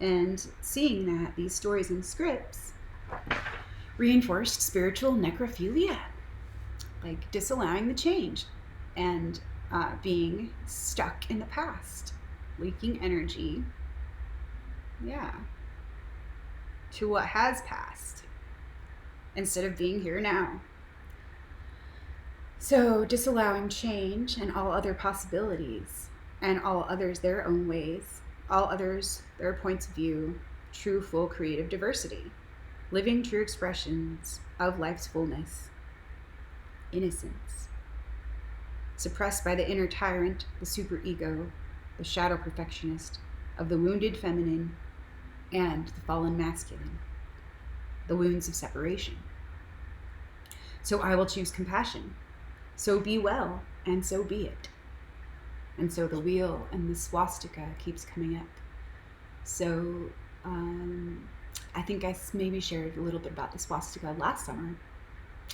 S1: And seeing that these stories and scripts reinforced spiritual necrophilia, like disallowing the change and being stuck in the past, leaking energy, to what has passed instead of being here now. So disallowing change and all other possibilities, and all others their own ways, all others their points of view, true full creative diversity, living true expressions of life's fullness, innocence, suppressed by the inner tyrant, the superego, the shadow perfectionist, of the wounded feminine and the fallen masculine, the wounds of separation. So I will choose compassion. So be well, and so be it. And so the wheel and the swastika keeps coming up. So I think I maybe shared a little bit about the swastika last summer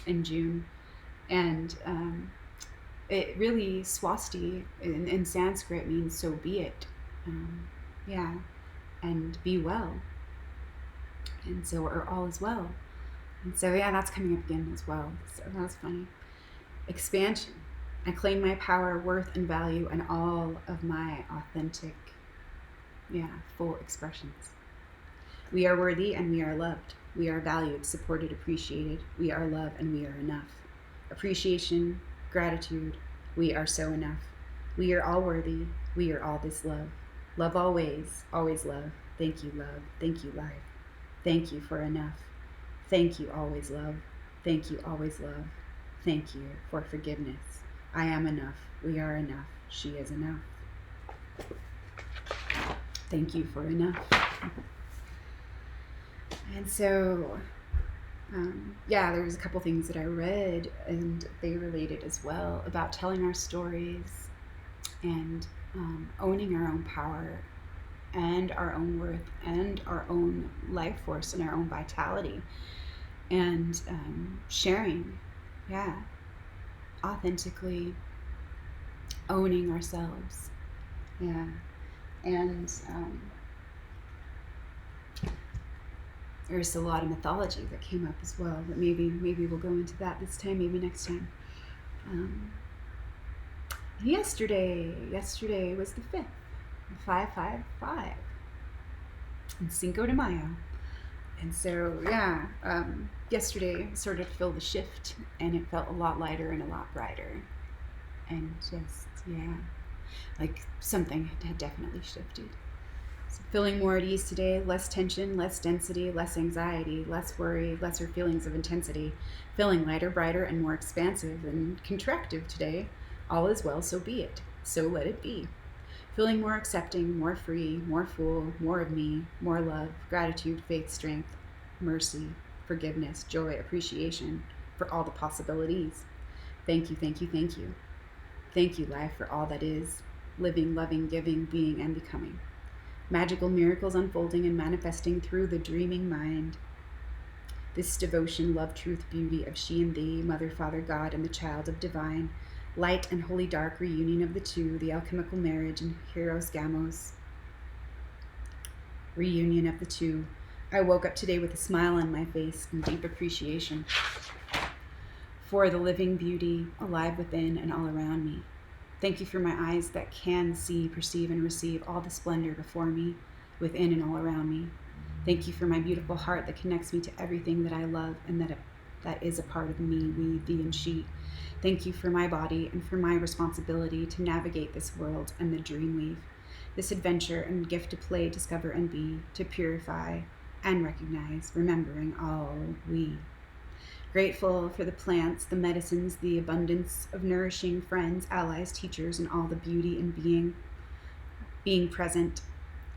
S1: in June. And it really, swasti in Sanskrit means so be it. And be well. And so, or all is well. And so, that's coming up again as well. So that's funny. Expansion. I claim my power, worth, and value and all of my authentic, full expressions. We are worthy and we are loved. We are valued, supported, appreciated. We are love and we are enough. Appreciation, gratitude. We are so enough. We are all worthy. We are all this love. Love always love. Thank you, love. Thank you, life. Thank you for enough. Thank you, always love. Thank you, always love. Thank you for forgiveness. I am enough. We are enough. She is enough. Thank you for enough. And so, there was a couple things that I read, and they related as well about telling our stories and owning our own power and our own worth and our own life force and our own vitality, and sharing, yeah, authentically owning ourselves, yeah. And there's a lot of mythology that came up as well, but maybe we'll go into that this time, maybe next time. Yesterday was the 5th, 555, and Cinco de Mayo. And so, yeah, yesterday sort of felt the shift, and it felt a lot lighter and a lot brighter. And just, yeah, like something had definitely shifted. So feeling more at ease today, less tension, less density, less anxiety, less worry, lesser feelings of intensity. Feeling lighter, brighter, and more expansive and contractive today. All is well, so be it. So let it be. Feeling more accepting, more free, more full, more of me, more love, gratitude, faith, strength, mercy, forgiveness, joy, appreciation for all the possibilities. Thank you, thank you, thank you. Thank you, life, for all that is, living, loving, giving, being, and becoming. Magical miracles unfolding and manifesting through the dreaming mind. This devotion, love, truth, beauty of she and thee, Mother, Father, God, and the child of divine, light and holy dark reunion of the two, the alchemical marriage and heroes gamos, reunion of the two. I woke up today with a smile on my face and deep appreciation for the living beauty alive within and all around me. Thank you for my eyes that can see, perceive, and receive all the splendor before me, within and all around me. Thank you for my beautiful heart that connects me to everything that I love and that is a part of me, we, thee, and she. Thank you for my body and for my responsibility to navigate this world and the dream weave, this adventure and gift to play, discover, and be, to purify and recognize, remembering all we. Grateful for the plants, the medicines, the abundance of nourishing friends, allies, teachers, and all the beauty in being present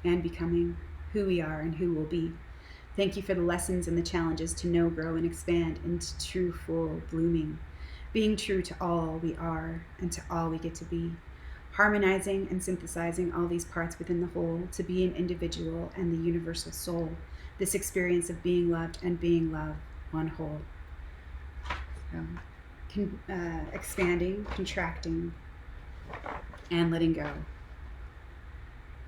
S1: and becoming who we are and who we'll be. Thank you for the lessons and the challenges to know, grow, and expand into true, full blooming, being true to all we are and to all we get to be, harmonizing and synthesizing all these parts within the whole to be an individual and the universal soul, this experience of being loved and being loved, one whole. Expanding, contracting, and letting go.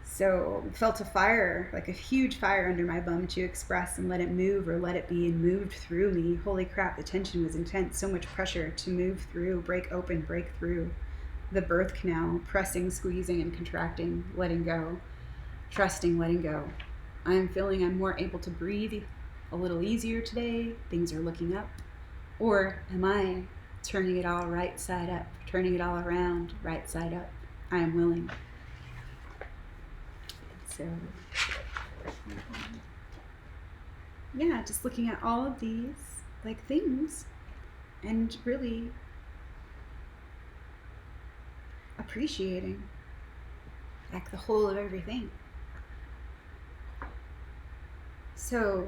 S1: So felt a fire, like a huge fire under my bum to express and let it move or let it be, and moved through me. Holy crap, the tension was intense. So much pressure to move through, break open, break through. The birth canal, pressing, squeezing, and contracting, letting go. Trusting, letting go. I'm feeling I'm more able to breathe a little easier today. Things are looking up. Or am I turning it all right side up, turning it all around, right side up? I am willing. So, yeah, just looking at all of these like things and really appreciating like the whole of everything. So,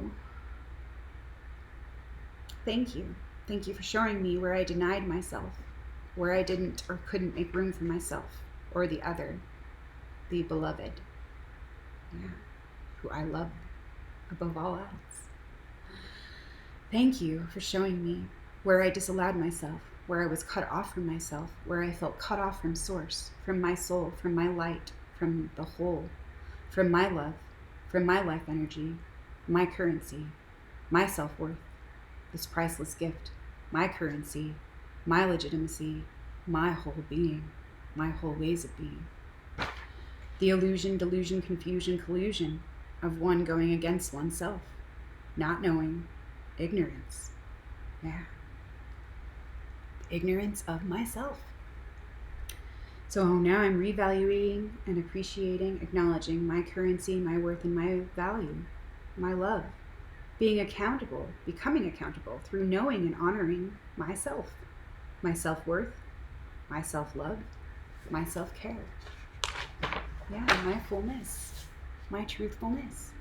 S1: thank you. Thank you for showing me where I denied myself, where I didn't or couldn't make room for myself or the other, the beloved, yeah, who I love above all else. Thank you for showing me where I disallowed myself, where I was cut off from myself, where I felt cut off from source, from my soul, from my light, from the whole, from my love, from my life energy, my currency, my self-worth, this priceless gift, my currency, my legitimacy, my whole being, my whole ways of being. The illusion, delusion, confusion, collusion of one going against oneself, not knowing, ignorance. Yeah. Ignorance of myself. So now I'm reevaluating and appreciating, acknowledging my currency, my worth, and my value, my love. Being accountable, becoming accountable through knowing and honoring myself, my self-worth, my self-love, my self-care. Yeah, my fullness, my truthfulness.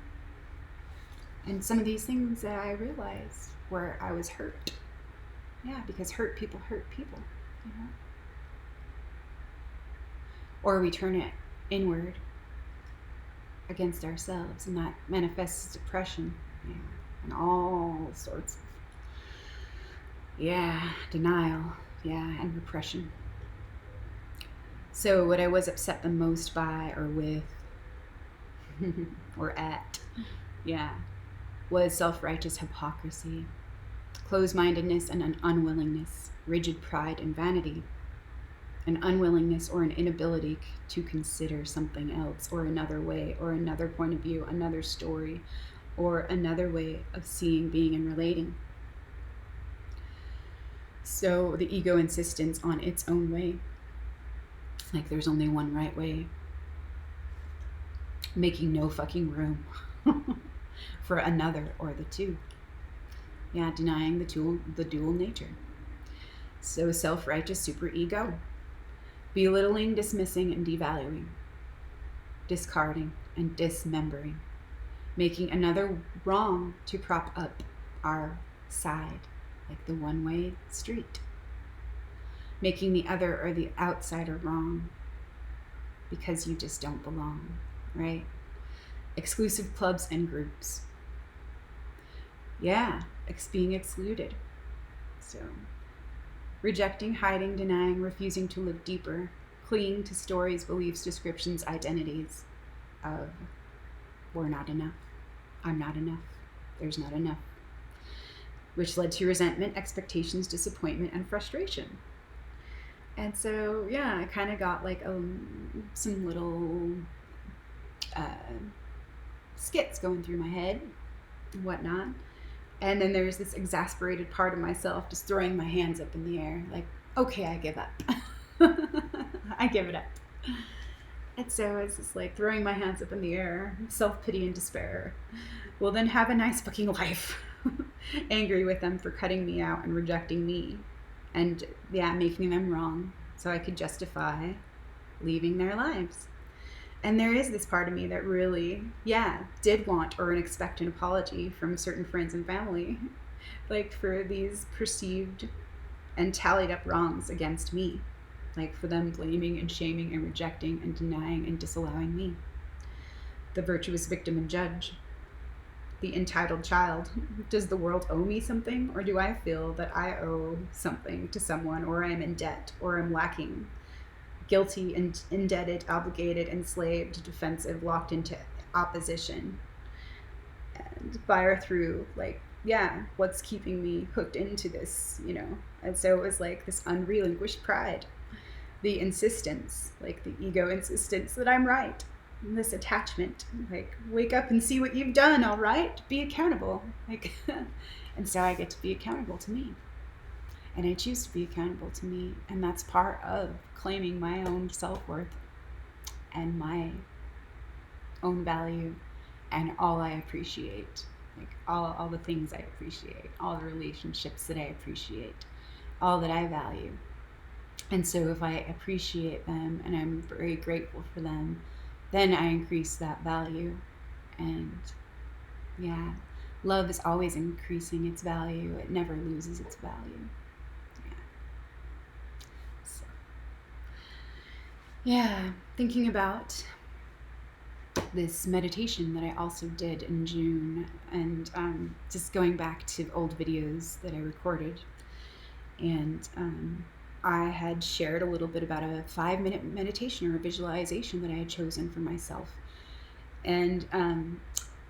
S1: And some of these things that I realized where I was hurt. Yeah, because hurt people, you know. Or we turn it inward against ourselves, and that manifests depression, yeah, and all sorts of, yeah, denial, yeah, and repression. So what I was upset the most by or with or at, yeah, was self-righteous hypocrisy, closed-mindedness and an unwillingness, rigid pride and vanity, an unwillingness or an inability to consider something else or another way or another point of view, another story, or another way of seeing, being, and relating. So the ego insistence on its own way, like there's only one right way, making no fucking room for another or the two. Yeah, denying the dual nature. So self-righteous superego, belittling, dismissing, and devaluing, discarding and dismembering, making another wrong to prop up our side, like the one-way street, making the other or the outsider wrong because you just don't belong, right? Exclusive clubs and groups. Yeah, being excluded. So rejecting, hiding, denying, refusing to live deeper, clinging to stories, beliefs, descriptions, identities of we're not enough, I'm not enough, there's not enough, which led to resentment, expectations, disappointment, and frustration. And so, yeah, I kind of got like some little skits going through my head and whatnot. And then there's this exasperated part of myself just throwing my hands up in the air, like, okay, I give up. I give it up. And so it's just like throwing my hands up in the air, self-pity and despair. Well, then have a nice fucking life. Angry with them for cutting me out and rejecting me. And yeah, making them wrong so I could justify leaving their lives. And there is this part of me that really, yeah, did want or expect an apology from certain friends and family, like for these perceived and tallied up wrongs against me, like for them blaming and shaming and rejecting and denying and disallowing me. The virtuous victim and judge, the entitled child. Does the world owe me something, or do I feel that I owe something to someone, or I'm in debt, or I'm lacking? Guilty and indebted, obligated, enslaved, defensive, locked into opposition, and fire through, like, yeah, what's keeping me hooked into this, you know? And so it was like this unrelinquished pride, the insistence, like the ego insistence that I'm right, and this attachment, like, wake up and see what you've done, all right? Be accountable, like, and so I get to be accountable to me. And I choose to be accountable to me. And that's part of claiming my own self-worth and my own value and all I appreciate. Like all the things I appreciate, all the relationships that I appreciate, all that I value. And so if I appreciate them and I'm very grateful for them, then I increase that value. And yeah, love is always increasing its value. It never loses its value. Yeah, thinking about this meditation that I also did in June, and just going back to old videos that I recorded. And I had shared a little bit about a 5-minute meditation or a visualization that I had chosen for myself. And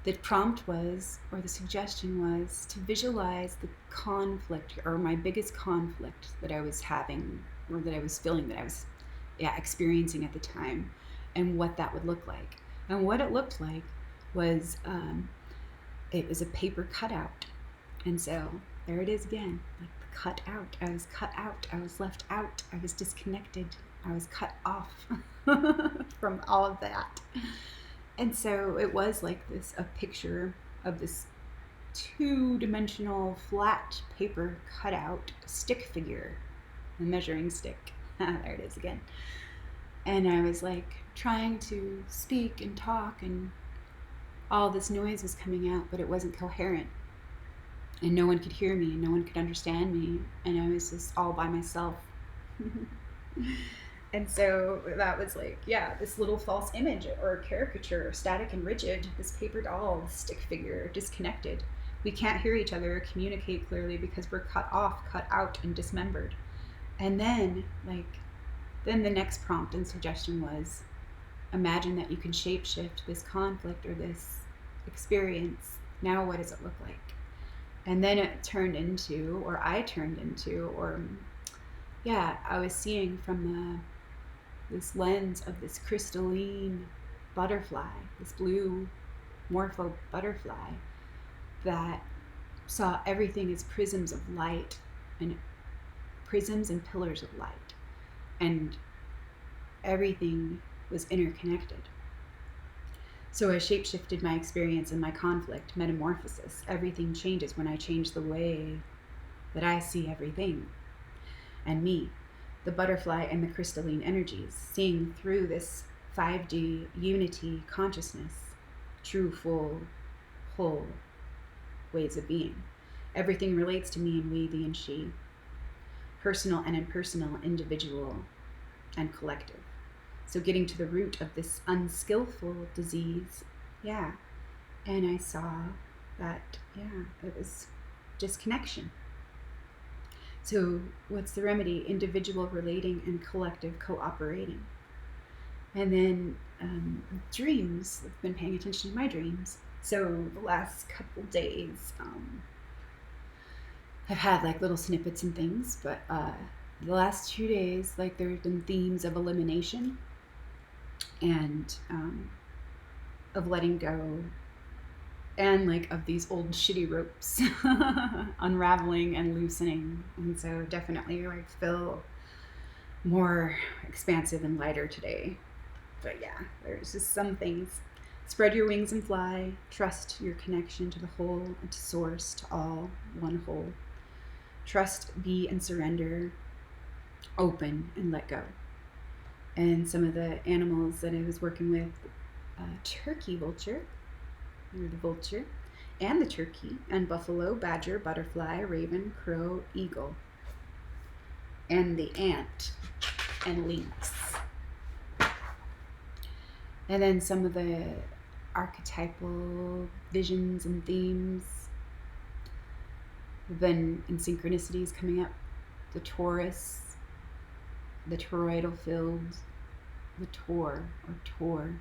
S1: the prompt was, or the suggestion was, to visualize the conflict, or my biggest conflict that I was having, or that I was feeling, that I was experiencing at the time, and what that would look like. And what it looked like was it was a paper cutout. And so there it is again, like the cut out. I was cut out. I was left out. I was disconnected. I was cut off from all of that. And so it was like this, a picture of this 2-dimensional flat paper cutout stick figure, a measuring stick. There it is again. And I was like trying to speak and talk, and all this noise was coming out, but it wasn't coherent. And no one could hear me, and no one could understand me. And I was just all by myself. And so that was like, yeah, this little false image or caricature, static and rigid, this paper doll, this stick figure, disconnected. We can't hear each other or communicate clearly because we're cut off, cut out, and dismembered. And then, then the next prompt and suggestion was, imagine that you can shapeshift this conflict or this experience. Now, what does it look like? And then it turned into, or I turned into, or yeah, I was seeing from this lens of this crystalline butterfly, this blue morpho butterfly that saw everything as prisms of light and prisms and pillars of light. And everything was interconnected. So I shapeshifted my experience and my conflict, metamorphosis. Everything changes when I change the way that I see everything and me, the butterfly and the crystalline energies, seeing through this 5D unity consciousness, true, full, whole ways of being. Everything relates to me and we, thee and she, personal and impersonal, individual and collective. So getting to the root of this unskillful disease, yeah. And I saw that, yeah, it was disconnection. So what's the remedy? Individual relating and collective cooperating. And then dreams. I've been paying attention to my dreams. So the last couple days, I've had like little snippets and things, but the last 2 days, like there have been themes of elimination and of letting go, and like of these old shitty ropes unraveling and loosening. And so definitely like feel more expansive and lighter today. But yeah, there's just some things. Spread your wings and fly. Trust your connection to the whole and to source, to all, one whole. Trust, be, and surrender. Open and let go. And some of the animals that I was working with, turkey vulture, or the vulture, and the turkey, and buffalo, badger, butterfly, raven, crow, eagle, and the ant, and lynx. And then some of the archetypal visions and themes have been in synchronicities coming up. The Taurus, the toroidal field, the Tor, or Tor,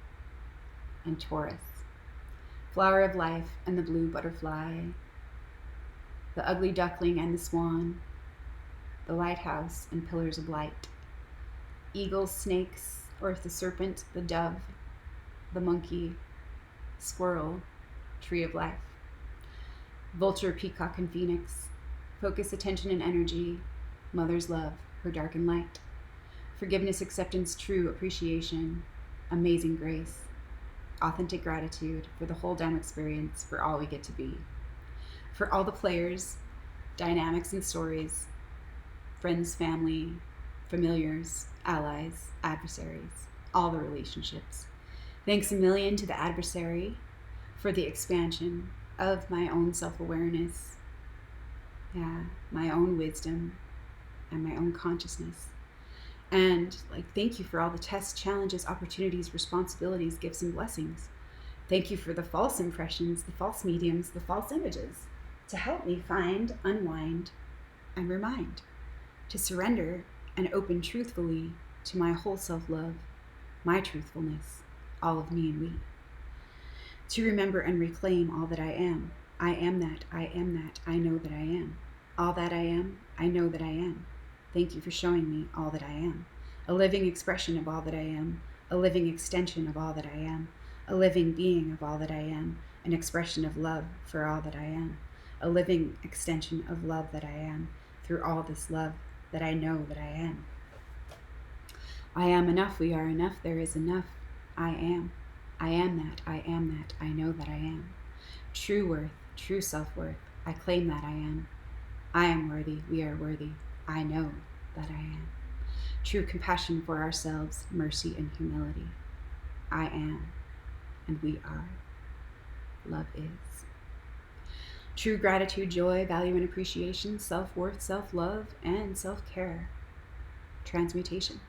S1: and Taurus. Flower of life and the blue butterfly, the ugly duckling and the swan, the lighthouse and pillars of light, eagles, snakes, or the serpent, the dove, the monkey, squirrel, tree of life, vulture, peacock, and phoenix. Focus, attention, and energy, mother's love, her dark and light, forgiveness, acceptance, true appreciation, amazing grace, authentic gratitude for the whole damn experience, for all we get to be, for all the players, dynamics and stories, friends, family, familiars, allies, adversaries, all the relationships. Thanks a million to the adversary for the expansion of my own self-awareness, my own wisdom, and my own consciousness. And thank you for all the tests, challenges, opportunities, responsibilities, gifts, and blessings. Thank you for the false impressions, the false mediums, the false images, to help me find, unwind, and remind, to surrender and open truthfully to my whole self-love, my truthfulness, all of me and we. To remember and reclaim all that I am. I am that, I am that, I know that I am. All that I am, I know that I am. Thank you for showing me all that I am. A living expression of all that I am. A living extension of all that I am. A living being of all that I am. An expression of love for all that I am. A living extension of love that I am. Through all this love that I know that I am. I am enough, we are enough, there is enough. I am. I am that, I am that, I know that I am. True worth, true self-worth, I claim that I am. I am worthy, we are worthy, I know that I am. True compassion for ourselves, mercy and humility. I am, and we are. Love is. True gratitude, joy, value, and appreciation, self-worth, self-love, and self-care. Transmutation.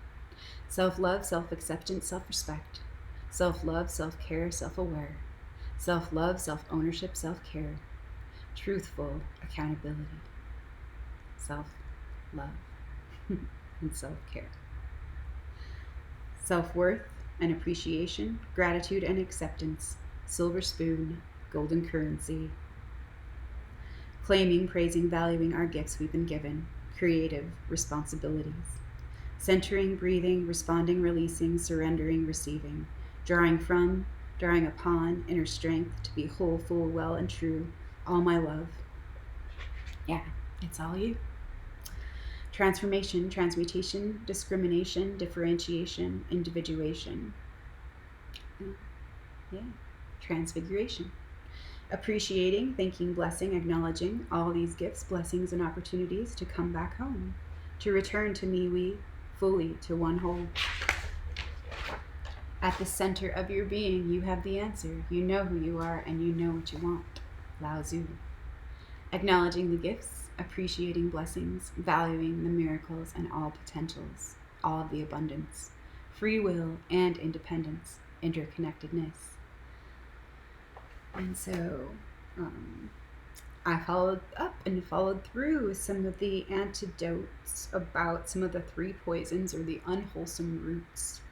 S1: Self-love, self-acceptance, self-respect. Self-love, self-care, self-aware. Self-love, self-ownership, self-care. Truthful accountability. Self-love and self-care. Self-worth and appreciation, gratitude and acceptance. Silver spoon, golden currency. Claiming, praising, valuing our gifts we've been given. Creative responsibilities. Centering, breathing, responding, releasing, surrendering, receiving. Drawing from, drawing upon, inner strength to be whole, full, well, and true. All my love. Yeah, it's all you. Transformation, transmutation, discrimination, differentiation, individuation. Yeah, transfiguration. Appreciating, thanking, blessing, acknowledging all these gifts, blessings, and opportunities to come back home, to return to me, we, fully to one whole. At the center of your being, you have the answer. You know who you are and you know what you want. Lao Tzu. Acknowledging the gifts, appreciating blessings, valuing the miracles and all potentials, all of the abundance, free will and independence, interconnectedness. And so I followed up and followed through some of the antidotes about some of the 3 poisons or the unwholesome roots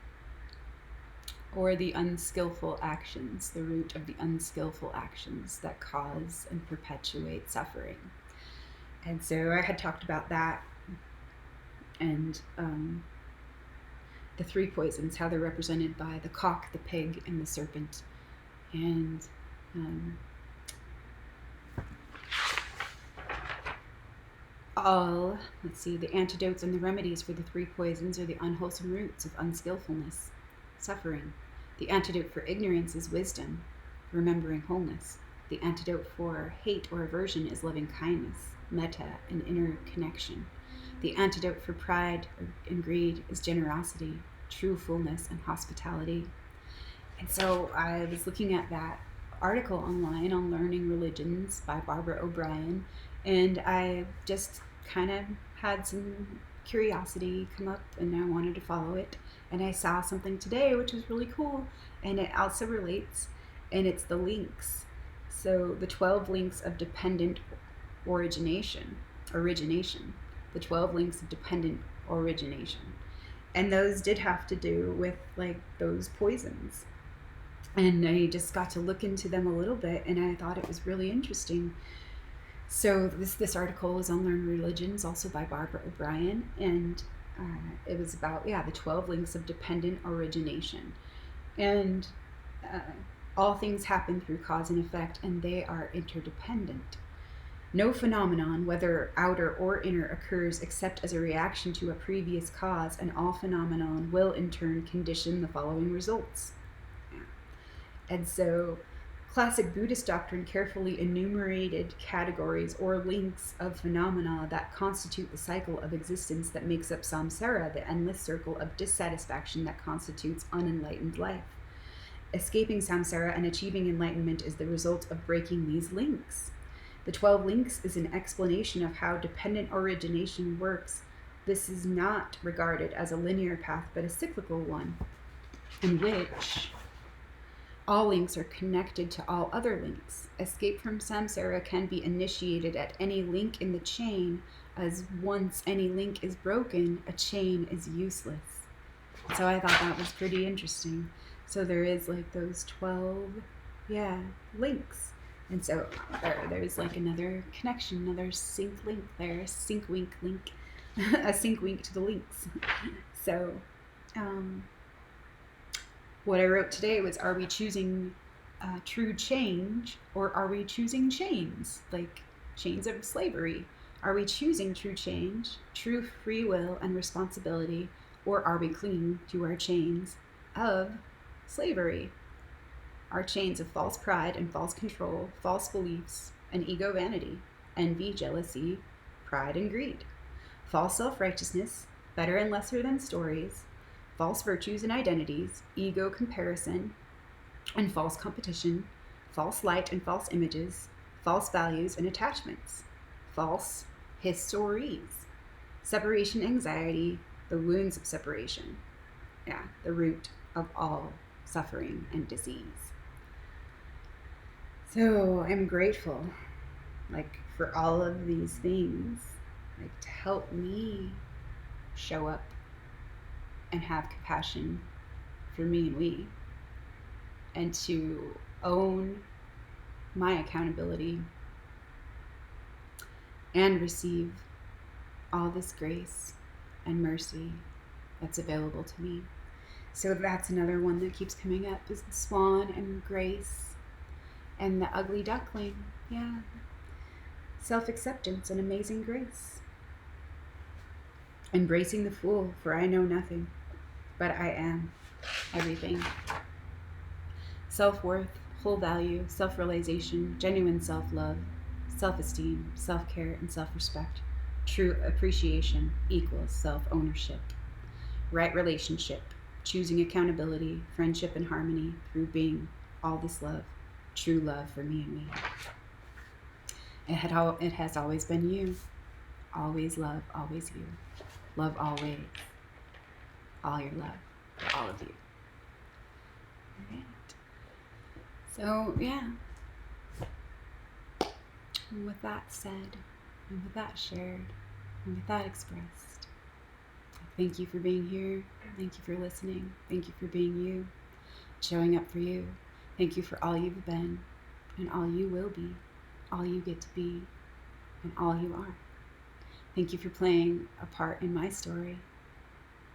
S1: or the unskillful actions, the root of the unskillful actions that cause and perpetuate suffering. And so I had talked about that and the 3 poisons, how they're represented by the cock, the pig, and the serpent. And the antidotes and the remedies for the 3 poisons are the unwholesome roots of unskillfulness, suffering. The antidote for ignorance is wisdom, remembering wholeness. The antidote for hate or aversion is loving kindness, metta, and inner connection. The antidote for pride and greed is generosity, true fullness, and hospitality. And so I was looking at that article online on Learning Religions by Barbara O'Brien, and I just kind of had some curiosity come up and I wanted to follow it. And I saw something today which was really cool, and it also relates, and it's the links. So the 12 links of dependent origination, the 12 links of dependent origination. And those did have to do with like those poisons. And I just got to look into them a little bit, and I thought it was really interesting. So this article is on Learn Religions, also by Barbara O'Brien, and it was about, the 12 links of dependent origination. And all things happen through cause and effect, and they are interdependent. No phenomenon, whether outer or inner, occurs except as a reaction to a previous cause, and all phenomenon will in turn condition the following results. And so classic Buddhist doctrine carefully enumerated categories or links of phenomena that constitute the cycle of existence that makes up samsara, the endless circle of dissatisfaction that constitutes unenlightened life. Escaping samsara and achieving enlightenment is the result of breaking these links. The 12 links is an explanation of how dependent origination works. This is not regarded as a linear path, but a cyclical one, in which all links are connected to all other links. Escape from samsara can be initiated at any link in the chain, as once any link is broken, a chain is useless. So I thought that was pretty interesting. So there is like those 12, links. And so there's like another connection, another sync link there, a sync wink link, a sync wink to the links. So, what I wrote today was, are we choosing true change, or are we choosing chains, like chains of slavery? Are we choosing true change, true free will and responsibility, or are we clinging to our chains of slavery? Our chains of false pride and false control, false beliefs and ego vanity, envy, jealousy, pride and greed, false self-righteousness, better and lesser than stories, false virtues and identities, ego comparison and false competition, false light and false images, false values and attachments, false histories, separation anxiety, the wounds of separation, Yeah, the root of all suffering and disease. So I'm grateful, like, for all of these things, like, to help me show up and have compassion for me and we, and to own my accountability and receive all this grace and mercy that's available to me. So that's another one that keeps coming up, is the swan and grace and the ugly duckling. Yeah. Self-acceptance and amazing grace. Embracing the fool, for I know nothing, but I am everything. Self-worth, whole value, self-realization, genuine self-love, self-esteem, self-care, and self-respect. True appreciation equals self-ownership. Right relationship, choosing accountability, friendship, and harmony through being all this love, true love for me and me. It has always been you. Always love, always you. Love always. All your love for all of you. All right. So, yeah. And with that said, and with that shared, and with that expressed, thank you for being here. Thank you for listening. Thank you for being you, showing up for you. Thank you for all you've been, and all you will be, all you get to be, and all you are. Thank you for playing a part in my story.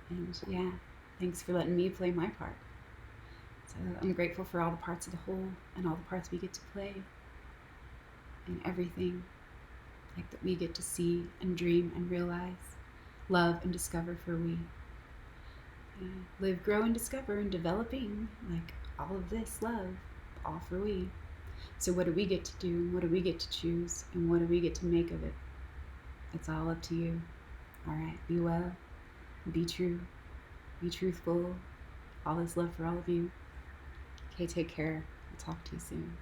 S1: And yeah, thanks for letting me play my part. So I'm grateful for all the parts of the whole and all the parts we get to play, and everything like that we get to see and dream and realize, love and discover for we. Live, grow, and discover, and developing, like all of this love, all for we. So what do we get to do? What do we get to choose? And what do we get to make of it? It's all up to you. All right, be well, be true, be truthful. All this love for all of you. Okay, take care. I'll talk to you soon.